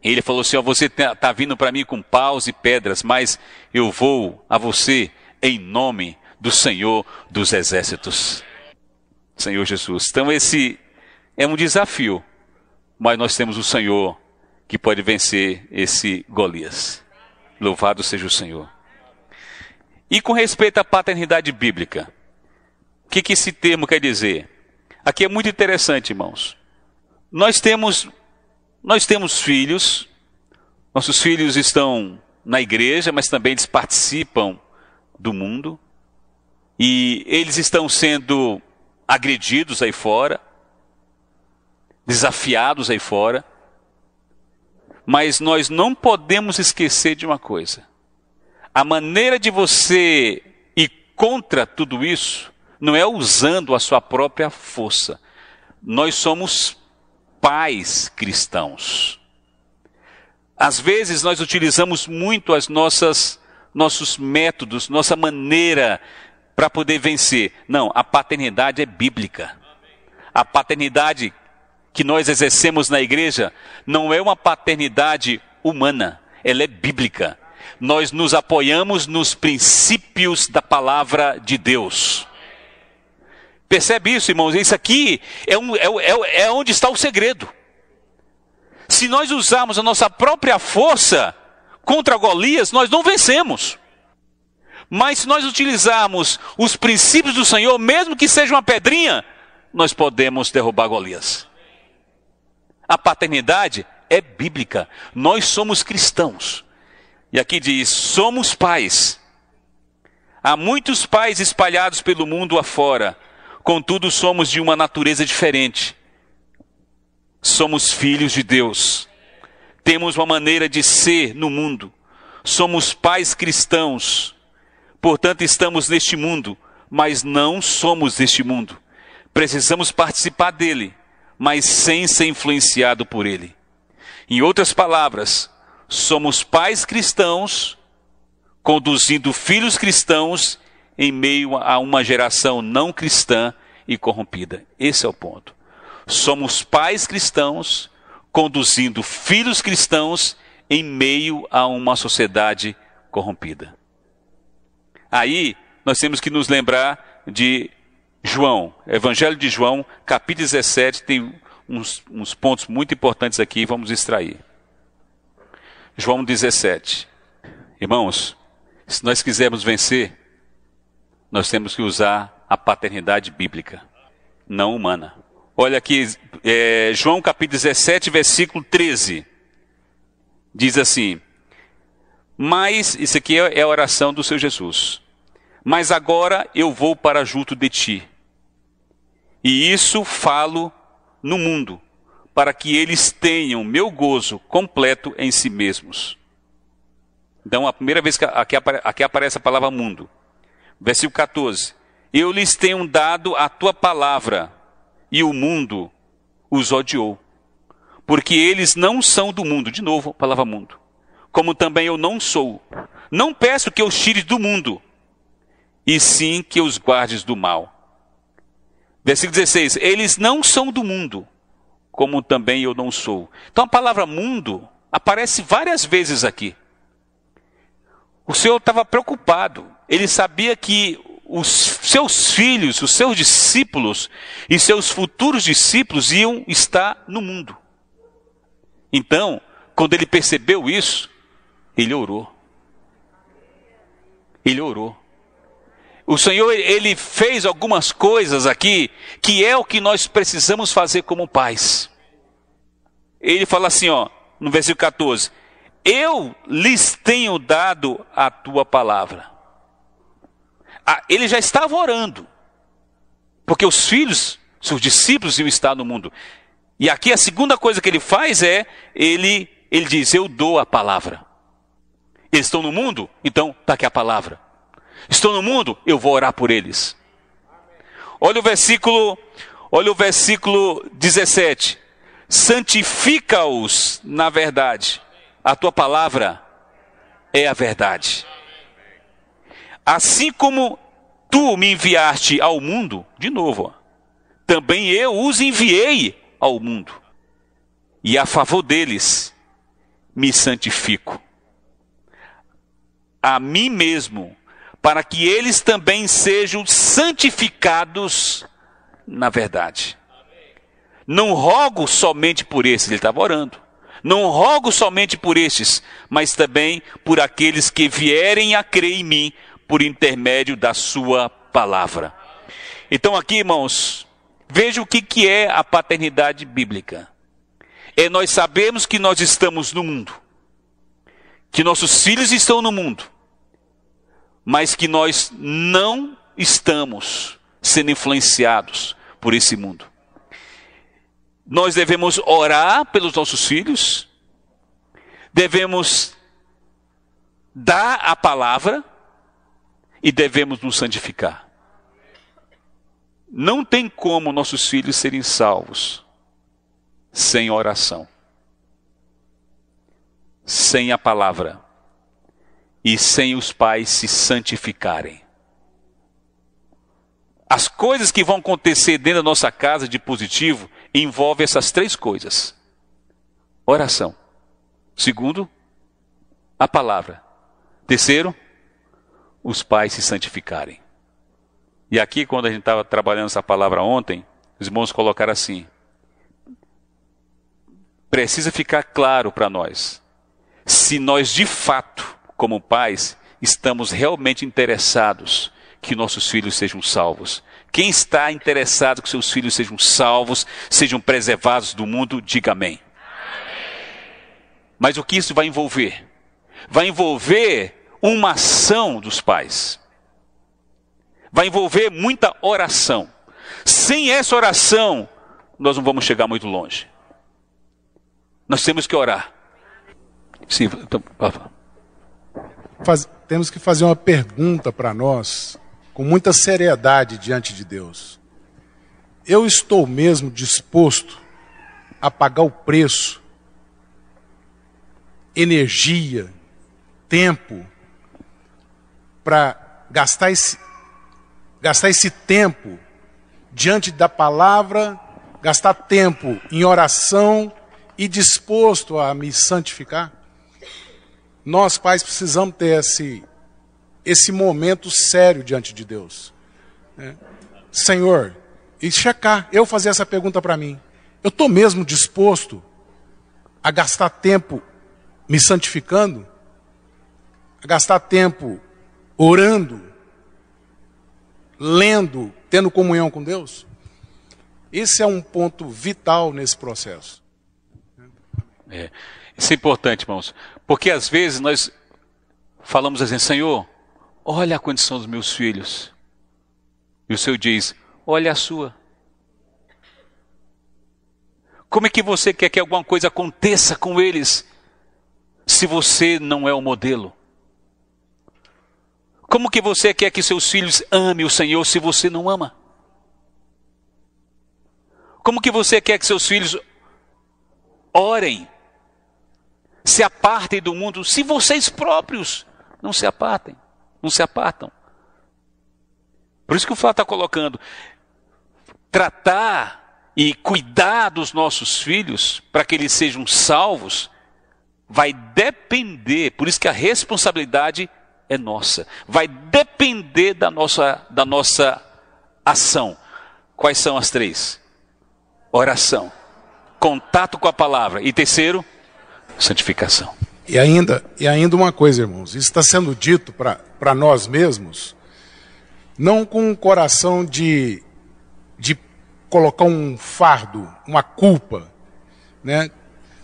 Ele falou assim: ó, você está vindo para mim com paus e pedras, mas eu vou a você em nome do Senhor dos Exércitos, Senhor Jesus. Então esse é um desafio, mas nós temos o Senhor que pode vencer esse Golias. Louvado seja o Senhor. E com respeito à paternidade bíblica, o que esse termo quer dizer? Aqui é muito interessante, irmãos. Nós temos filhos, nossos filhos estão na igreja, mas também eles participam do mundo, e eles estão sendo agredidos aí fora, desafiados aí fora, mas nós não podemos esquecer de uma coisa: a maneira de você ir contra tudo isso não é usando a sua própria força. Nós somos pais cristãos. Às vezes nós utilizamos muito nossos métodos, nossa maneira para poder vencer. Não, a paternidade é bíblica. A paternidade que nós exercemos na igreja não é uma paternidade humana, ela é bíblica. Nós nos apoiamos nos princípios da palavra de Deus. Percebe isso, irmãos? Isso aqui é onde está o segredo. Se nós usarmos a nossa própria força contra Golias, nós não vencemos. Mas se nós utilizarmos os princípios do Senhor, mesmo que seja uma pedrinha, nós podemos derrubar Golias. A paternidade é bíblica. Nós somos cristãos. E aqui diz: somos pais. Há muitos pais espalhados pelo mundo afora. Contudo, somos de uma natureza diferente. Somos filhos de Deus. Temos uma maneira de ser no mundo. Somos pais cristãos. Portanto, estamos neste mundo, mas não somos deste mundo. Precisamos participar dele, mas sem ser influenciado por ele. Em outras palavras, somos pais cristãos, conduzindo filhos cristãos em meio a uma geração não cristã e corrompida. Esse é o ponto. Somos pais cristãos, conduzindo filhos cristãos em meio a uma sociedade corrompida. Aí, nós temos que nos lembrar de João, Evangelho de João, capítulo 17, tem uns pontos muito importantes aqui, vamos extrair. João 17. Irmãos, se nós quisermos vencer, nós temos que usar a paternidade bíblica, não humana. Olha aqui, João capítulo 17, versículo 13. Diz assim: mas, isso aqui é a oração do Senhor Jesus. Mas agora eu vou para junto de ti. E isso falo no mundo, para que eles tenham meu gozo completo em si mesmos. Então, a primeira vez que aqui aparece a palavra mundo. Versículo 14. Eu lhes tenho dado a tua palavra, e o mundo os odiou. Porque eles não são do mundo. De novo, a palavra mundo. Como também eu não sou. Não peço que os tires do mundo, e sim que os guardes do mal. Versículo 16. Eles não são do mundo, como também eu não sou. Então a palavra mundo aparece várias vezes aqui. O Senhor estava preocupado. Ele sabia que os seus filhos, os seus discípulos e seus futuros discípulos iam estar no mundo. Então, quando ele percebeu isso, ele orou. Ele orou. O Senhor, ele fez algumas coisas aqui, que é o que nós precisamos fazer como pais. Ele fala assim, ó, no versículo 14, eu lhes tenho dado a tua palavra. Ele já estava orando, porque os filhos, seus discípulos iam estar no mundo. E aqui a segunda coisa que ele faz é, ele diz, eu dou a palavra. Eles estão no mundo? Então está aqui a palavra. Estão no mundo? Eu vou orar por eles. Olha o versículo 17. Santifica-os na verdade. A tua palavra é a verdade. Assim como tu me enviaste ao mundo, de novo, também eu os enviei ao mundo. E a favor deles me santifico. A mim mesmo, para que eles também sejam santificados na verdade. Não rogo somente por esses, ele estava orando. Não rogo somente por estes, mas também por aqueles que vierem a crer em mim, por intermédio da sua palavra. Então aqui, irmãos, veja o que é a paternidade bíblica. É nós sabemos que nós estamos no mundo, que nossos filhos estão no mundo, mas que nós não estamos sendo influenciados por esse mundo. Nós devemos orar pelos nossos filhos, devemos dar a palavra e devemos nos santificar. Não tem como nossos filhos serem salvos sem oração, sem a palavra e sem os pais se santificarem. As coisas que vão acontecer dentro da nossa casa de positivo envolvem essas três coisas. Oração. Segundo, a palavra. Terceiro, os pais se santificarem. E aqui, quando a gente estava trabalhando essa palavra ontem, os irmãos colocaram assim: precisa ficar claro para nós, se nós de fato, como pais, estamos realmente interessados que nossos filhos sejam salvos. Quem está interessado que seus filhos sejam salvos, sejam preservados do mundo, diga amém. Mas o que isso vai envolver? Vai envolver uma ação dos pais. Vai envolver muita oração. Sem essa oração, nós não vamos chegar muito longe. Nós temos que orar. Sim, então, temos que fazer uma pergunta para nós, com muita seriedade diante de Deus. Eu estou mesmo disposto a pagar o preço, energia, tempo, para gastar esse tempo diante da palavra, gastar tempo em oração e disposto a me santificar? Nós, pais, precisamos ter esse momento sério diante de Deus. Senhor, e checar, eu fazer essa pergunta para mim. Eu estou mesmo disposto a gastar tempo me santificando, a gastar tempo orando, lendo, tendo comunhão com Deus. Esse é um ponto vital nesse processo. Isso é importante, irmãos, porque às vezes nós falamos assim: Senhor, olha a condição dos meus filhos. E o Senhor diz: olha a sua. Como é que você quer que alguma coisa aconteça com eles se você não é o modelo? Como que você quer que seus filhos amem o Senhor se você não ama? Como que você quer que seus filhos orem, se apartem do mundo, se vocês próprios não se apartam? Por isso que o Flávio está colocando, tratar e cuidar dos nossos filhos, para que eles sejam salvos, vai depender, por isso que a responsabilidade é nossa, vai depender da nossa ação. Quais são as três? Oração, contato com a palavra e terceiro, santificação. E ainda uma coisa, irmãos, isso está sendo dito para nós mesmos, não com um coração de colocar um fardo, uma culpa, né?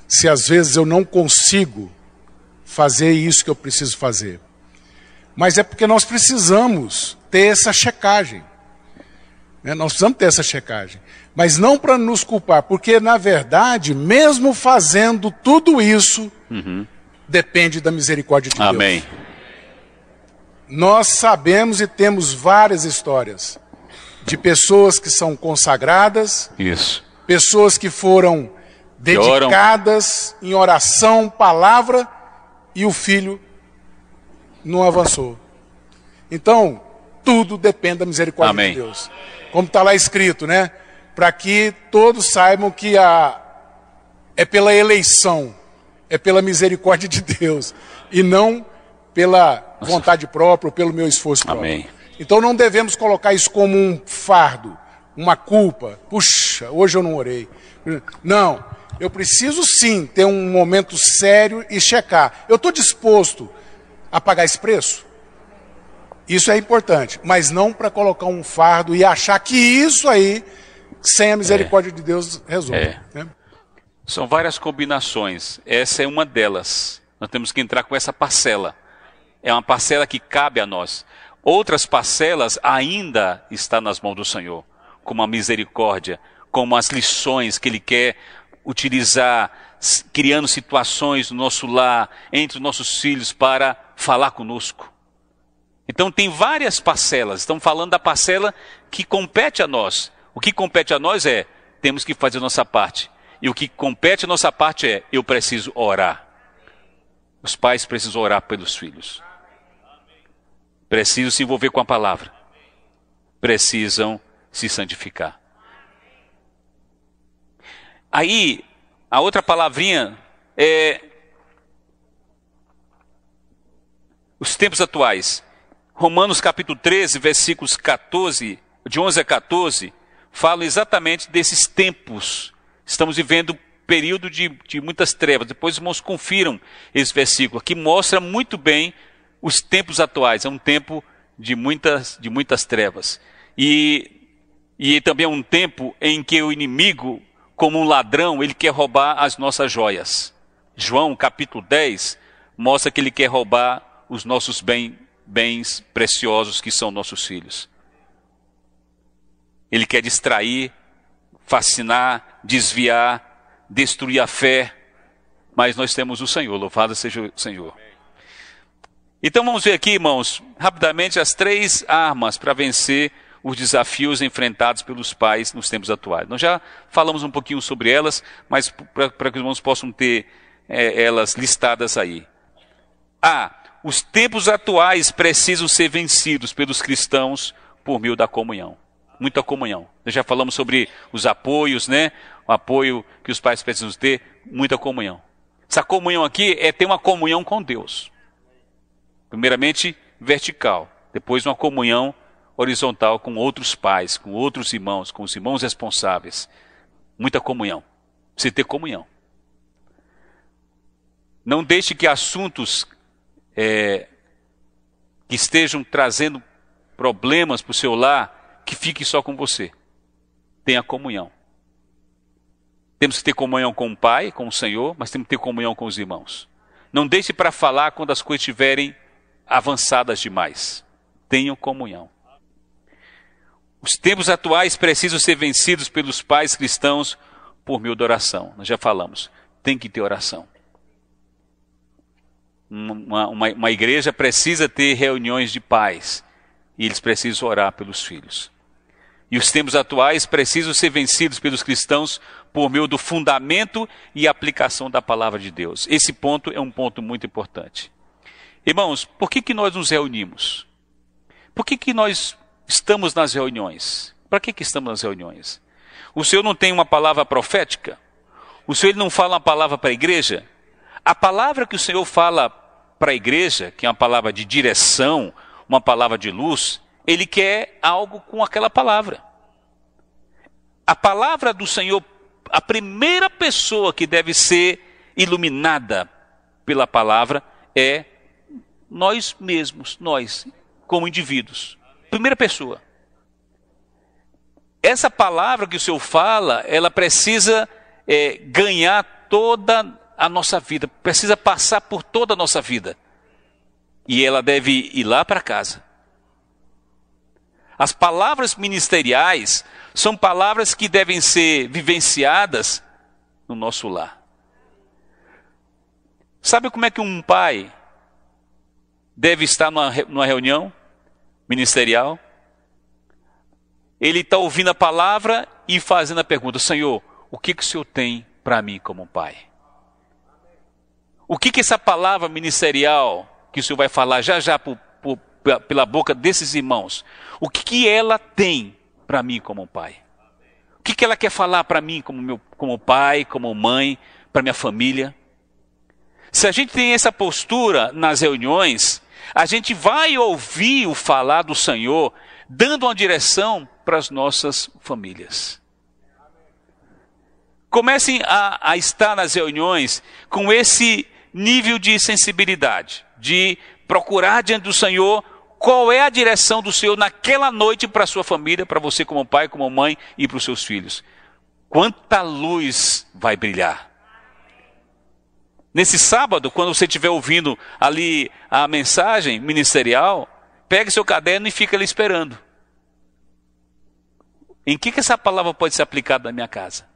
Se às vezes eu não consigo fazer isso que eu preciso fazer. Mas é porque nós precisamos ter essa checagem. Né? Nós precisamos ter essa checagem. Mas não para nos culpar, porque na verdade, mesmo fazendo tudo isso, depende da misericórdia de Deus. Amém. Nós sabemos e temos várias histórias de pessoas que são consagradas, Isso. pessoas que foram dedicadas em oração, palavra, e o filho não avançou. Então, tudo depende da misericórdia Amém. de Deus. Como está lá escrito, né? Para que todos saibam que é pela eleição, é pela misericórdia de Deus, e não pela vontade própria ou pelo meu esforço próprio. Amém. Então não devemos colocar isso como um fardo, uma culpa. Puxa, hoje eu não orei. Não, eu preciso sim ter um momento sério e checar. Eu estou disposto a pagar esse preço? Isso é importante, mas não para colocar um fardo e achar que isso aí, sem a misericórdia de Deus, resolve. Né? São várias combinações. Essa é uma delas. Nós temos que entrar com essa parcela. É uma parcela que cabe a nós. Outras parcelas ainda estão nas mãos do Senhor, como a misericórdia, como as lições que Ele quer utilizar, criando situações no nosso lar, entre os nossos filhos, para falar conosco. Então tem várias parcelas. Estamos falando da parcela que compete a nós. O que compete a nós é, temos que fazer a nossa parte. E o que compete a nossa parte é, eu preciso orar. Os pais precisam orar pelos filhos. Precisam se envolver com a palavra. Precisam se santificar. Aí, a outra palavrinha é os tempos atuais. Romanos capítulo 13, versículos 14, de 11 a 14, falam exatamente desses tempos. Estamos vivendo período de muitas trevas. Depois os irmãos confiram esse versículo, que mostra muito bem os tempos atuais. É um tempo de muitas trevas. E também é um tempo em que o inimigo, como um ladrão, ele quer roubar as nossas joias. João capítulo 10 mostra que ele quer roubar os nossos bens preciosos, que são nossos filhos. Ele quer distrair, fascinar, desviar, destruir a fé, mas nós temos o Senhor, louvado seja o Senhor. Então vamos ver aqui, irmãos, rapidamente as três armas para vencer os desafios enfrentados pelos pais nos tempos atuais. Nós já falamos um pouquinho sobre elas, mas para que os irmãos possam ter elas listadas aí. Os tempos atuais precisam ser vencidos pelos cristãos por meio da comunhão. Muita comunhão. Nós já falamos sobre os apoios, né? O apoio que os pais precisam ter, muita comunhão. Essa comunhão aqui é ter uma comunhão com Deus. Primeiramente vertical, depois uma comunhão horizontal com outros pais, com outros irmãos, com os irmãos responsáveis. Muita comunhão. Precisa ter comunhão. Não deixe que assuntos que estejam trazendo problemas para o seu lar, que fique só com você. Tenha comunhão. Temos que ter comunhão com o Pai, com o Senhor, mas temos que ter comunhão com os irmãos. Não deixe para falar quando as coisas estiverem avançadas demais. Tenham comunhão. Os tempos atuais precisam ser vencidos pelos pais cristãos por meio da oração. Nós já falamos. Tem que ter oração. Uma igreja precisa ter reuniões de pais. E eles precisam orar pelos filhos. E os tempos atuais precisam ser vencidos pelos cristãos por meio do fundamento e aplicação da palavra de Deus. Esse ponto é um ponto muito importante. Irmãos, por que nós nos reunimos? Por que nós estamos nas reuniões? Para que estamos nas reuniões? O Senhor não tem uma palavra profética? O Senhor não fala uma palavra para a igreja? A palavra que o Senhor fala para a igreja, que é uma palavra de direção, uma palavra de luz, Ele quer algo com aquela palavra. A palavra do Senhor, a primeira pessoa que deve ser iluminada pela palavra é nós mesmos, nós, como indivíduos. Primeira pessoa. Essa palavra que o Senhor fala, ela precisa ganhar toda a nossa vida, precisa passar por toda a nossa vida. E ela deve ir lá para casa. As palavras ministeriais são palavras que devem ser vivenciadas no nosso lar. Sabe como é que um pai deve estar numa reunião ministerial? Ele está ouvindo a palavra e fazendo a pergunta: Senhor, o que o Senhor tem para mim como pai? O que essa palavra ministerial que o Senhor vai falar já pela boca desses irmãos, o que ela tem para mim como pai? O que ela quer falar para mim como pai, como mãe, para minha família? Se a gente tem essa postura nas reuniões, a gente vai ouvir o falar do Senhor, dando uma direção para as nossas famílias. Comecem a estar nas reuniões com esse nível de sensibilidade, de procurar diante do Senhor qual é a direção do Senhor naquela noite para a sua família, para você como pai, como mãe e para os seus filhos. Quanta luz vai brilhar. Nesse sábado, quando você estiver ouvindo ali a mensagem ministerial, pegue seu caderno e fica ali esperando. Em que essa palavra pode ser aplicada na minha casa?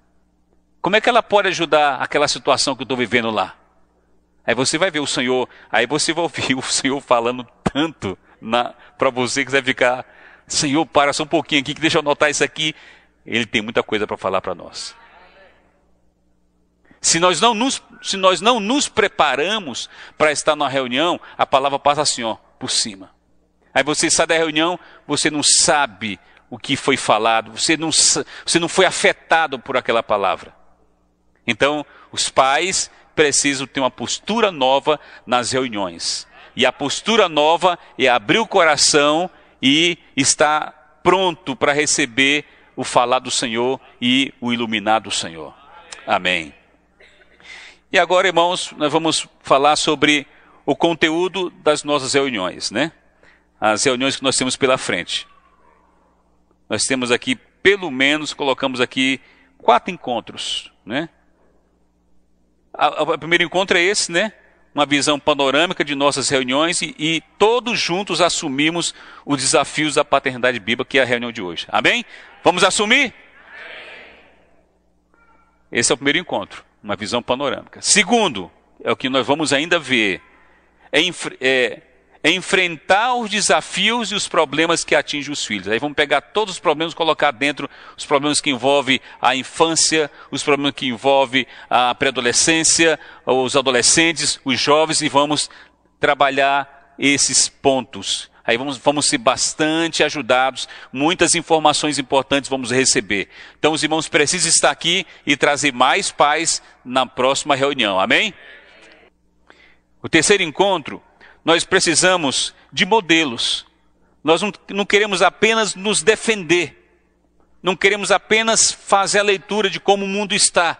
Como é que ela pode ajudar aquela situação que eu estou vivendo lá? Aí você vai ver o Senhor, aí você vai ouvir o Senhor falando tanto para você que você vai ficar: Senhor, para só um pouquinho aqui, que deixa eu anotar isso aqui. Ele tem muita coisa para falar para nós. Se nós não nos preparamos para estar na reunião, a palavra passa assim, por cima. Aí você sai da reunião, você não sabe o que foi falado, você não foi afetado por aquela palavra. Então, os pais precisam ter uma postura nova nas reuniões. E a postura nova é abrir o coração e estar pronto para receber o falar do Senhor e o iluminar do Senhor. Amém. E agora, irmãos, nós vamos falar sobre o conteúdo das nossas reuniões, né? As reuniões que nós temos pela frente. Nós temos aqui, pelo menos, colocamos aqui 4 encontros, né? O primeiro encontro é esse, né? Uma visão panorâmica de nossas reuniões e todos juntos assumimos os desafios da paternidade bíblica, que é a reunião de hoje. Amém? Vamos assumir? Esse é o primeiro encontro, uma visão panorâmica. Segundo, é o que nós vamos ainda ver, é enfrentar os desafios e os problemas que atingem os filhos. Aí vamos pegar todos os problemas e colocar dentro os problemas que envolvem a infância, os problemas que envolvem a pré-adolescência, os adolescentes, os jovens, e vamos trabalhar esses pontos. Aí vamos ser bastante ajudados, muitas informações importantes vamos receber. Então os irmãos precisam estar aqui e trazer mais paz na próxima reunião, amém? O terceiro encontro, nós precisamos de modelos. Nós não queremos apenas nos defender. Não queremos apenas fazer a leitura de como o mundo está.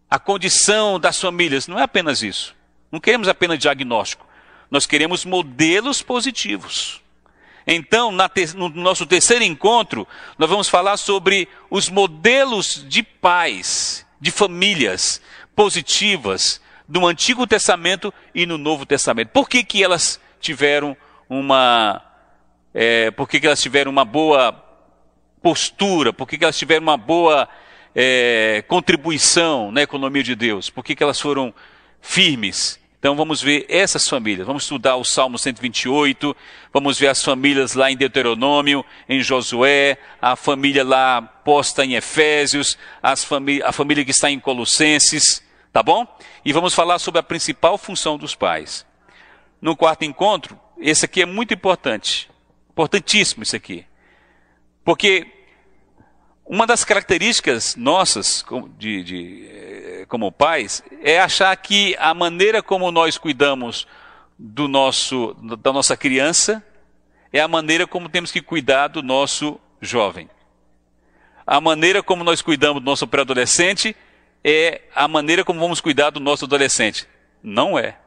a condição das famílias. Não é apenas isso. Não queremos apenas diagnóstico. Nós queremos modelos positivos. Então, no nosso terceiro encontro, nós vamos falar sobre os modelos de pais, de famílias positivas no Antigo Testamento e no Novo Testamento. Por que que elas tiveram uma boa postura? Por que que elas tiveram uma boa contribuição na economia de Deus? Por que que elas foram firmes? Então vamos ver essas famílias, vamos estudar o Salmo 128, vamos ver as famílias lá em Deuteronômio, em Josué, a família lá posta em Efésios, a família que está em Colossenses, tá bom? E vamos falar sobre a principal função dos pais. No quarto encontro, esse aqui é muito importante, importantíssimo isso aqui, porque uma das características nossas como pais é achar que a maneira como nós cuidamos da nossa criança é a maneira como temos que cuidar do nosso jovem. A maneira como nós cuidamos do nosso pré-adolescente é a maneira como vamos cuidar do nosso adolescente. Não é.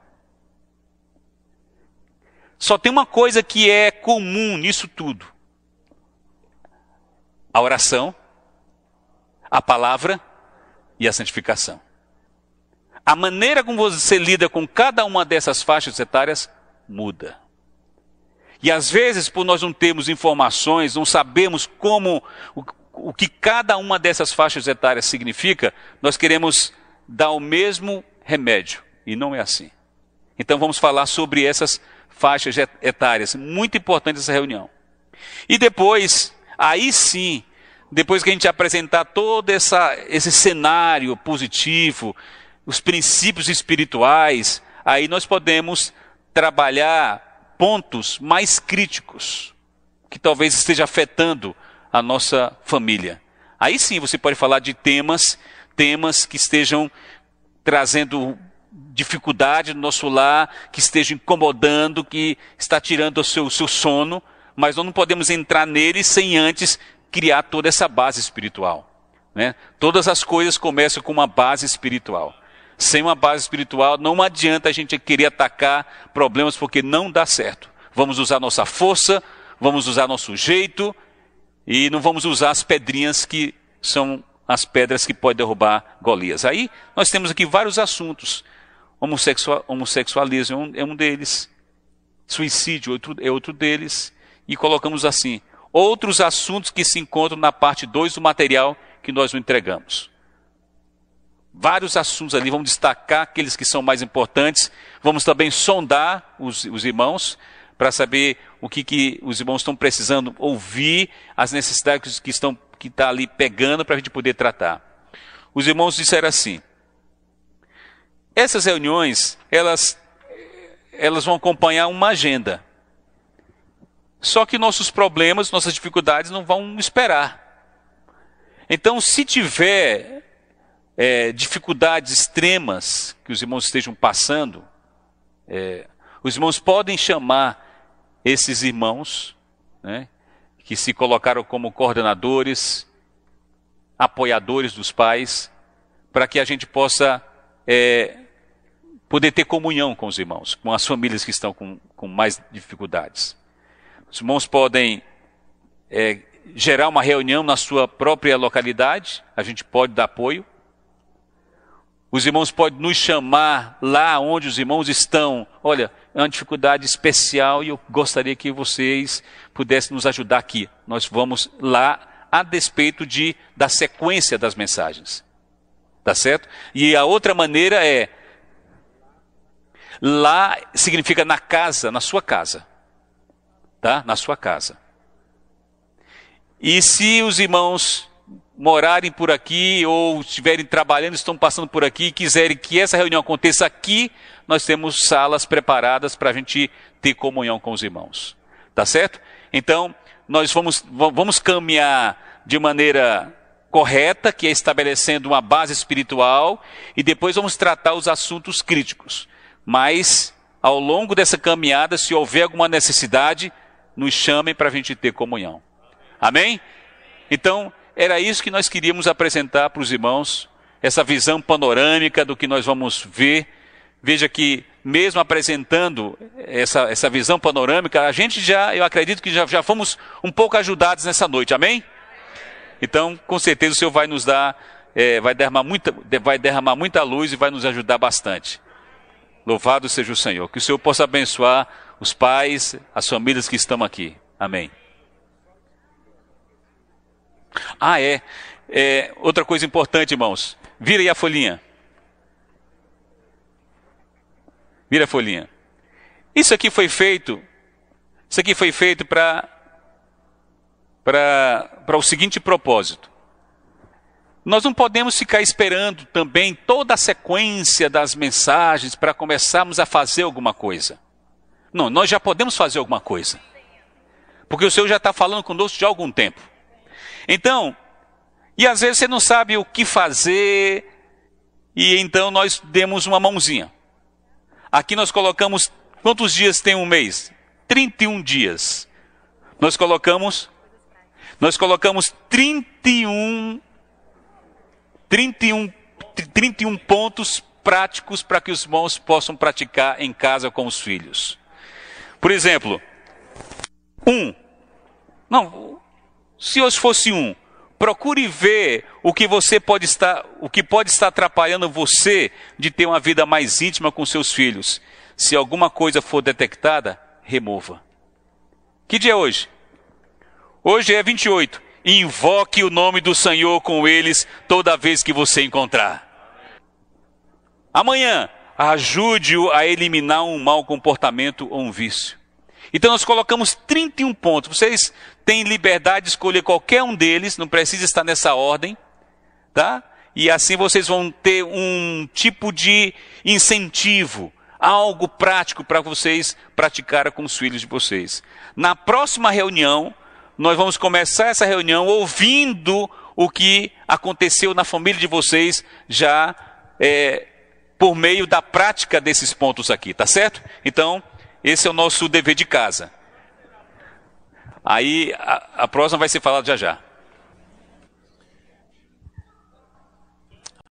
Só tem uma coisa que é comum nisso tudo: a oração, a palavra e a santificação. A maneira como você lida com cada uma dessas faixas etárias muda. E às vezes, por nós não termos informações, não sabemos o que cada uma dessas faixas etárias significa, nós queremos dar o mesmo remédio. E não é assim. Então vamos falar sobre essas faixas etárias. Muito importante essa reunião. E depois, aí sim, depois que a gente apresentar todo esse cenário positivo, os princípios espirituais, aí nós podemos trabalhar pontos mais críticos, que talvez esteja afetando a nossa família. Aí sim você pode falar de temas que estejam trazendo dificuldade no nosso lar, que estejam incomodando, que está tirando o seu sono, mas nós não podemos entrar neles sem antes criar toda essa base espiritual, né? Todas as coisas começam com uma base espiritual. Sem uma base espiritual, não adianta a gente querer atacar problemas, porque não dá certo. Vamos usar nossa força, vamos usar nosso jeito, e não vamos usar as pedrinhas que são as pedras que podem derrubar Golias. Aí nós temos aqui vários assuntos. Homossexualismo é um deles, suicídio é outro deles, e colocamos assim: outros assuntos que se encontram na parte 2 do material que nós não entregamos. Vários assuntos ali, vamos destacar aqueles que são mais importantes. Vamos também sondar os irmãos para saber o que os irmãos estão precisando ouvir, as necessidades que está ali pegando para a gente poder tratar. Os irmãos disseram assim: essas reuniões, elas vão acompanhar uma agenda. Só que nossos problemas, nossas dificuldades não vão esperar. Então, se tiver dificuldades extremas que os irmãos estejam passando, os irmãos podem chamar esses irmãos, né, que se colocaram como coordenadores, apoiadores dos pais, para que a gente possa poder ter comunhão com os irmãos, com as famílias que estão com mais dificuldades. Os irmãos podem gerar uma reunião na sua própria localidade, a gente pode dar apoio. Os irmãos podem nos chamar lá onde os irmãos estão. Olha, é uma dificuldade especial e eu gostaria que vocês pudessem nos ajudar aqui. Nós vamos lá a despeito da sequência das mensagens. Tá certo? E a outra maneira lá significa na casa, na sua casa. Tá? Na sua casa. E se os irmãos morarem por aqui ou estiverem trabalhando, estão passando por aqui e quiserem que essa reunião aconteça aqui, nós temos salas preparadas para a gente ter comunhão com os irmãos. Tá certo? Então, nós vamos caminhar de maneira correta, que é estabelecendo uma base espiritual, e depois vamos tratar os assuntos críticos. Mas, ao longo dessa caminhada, se houver alguma necessidade, nos chamem para a gente ter comunhão. Amém? Então, era isso que nós queríamos apresentar para os irmãos. essa visão panorâmica do que nós vamos ver. Veja que mesmo apresentando essa visão panorâmica, a gente eu acredito que já fomos um pouco ajudados nessa noite, amém? Então, com certeza o Senhor vai nos dar, vai derramar muita luz e vai nos ajudar bastante. Louvado seja o Senhor. Que o Senhor possa abençoar os pais, as famílias que estão aqui. Amém. Outra coisa importante, irmãos. Vira aí a folhinha. Vira a folhinha. Isso aqui foi feito para o seguinte propósito. Nós não podemos ficar esperando também toda a sequência das mensagens para começarmos a fazer alguma coisa. Não, nós já podemos fazer alguma coisa. Porque o Senhor já está falando conosco de algum tempo. Então, e às vezes você não sabe o que fazer, e então nós demos uma mãozinha. Aqui nós colocamos, quantos dias tem um mês? 31 dias. Nós colocamos 31 pontos práticos para que os irmãos possam praticar em casa com os filhos. Por exemplo, se hoje fosse procure ver o que pode estar atrapalhando você de ter uma vida mais íntima com seus filhos. Se alguma coisa for detectada, remova. Que dia é hoje? Hoje é 28. Invoque o nome do Senhor com eles toda vez que você encontrar. Amanhã, ajude-o a eliminar um mau comportamento ou um vício. Então nós colocamos 31 pontos. Vocês têm liberdade de escolher qualquer um deles, não precisa estar nessa ordem, tá? E assim vocês vão ter um tipo de incentivo, algo prático para vocês praticarem com os filhos de vocês. Na próxima reunião, nós vamos começar essa reunião ouvindo o que aconteceu na família de vocês já por meio da prática desses pontos aqui, tá certo? Então, esse é o nosso dever de casa. Aí, a próxima vai ser falada já já.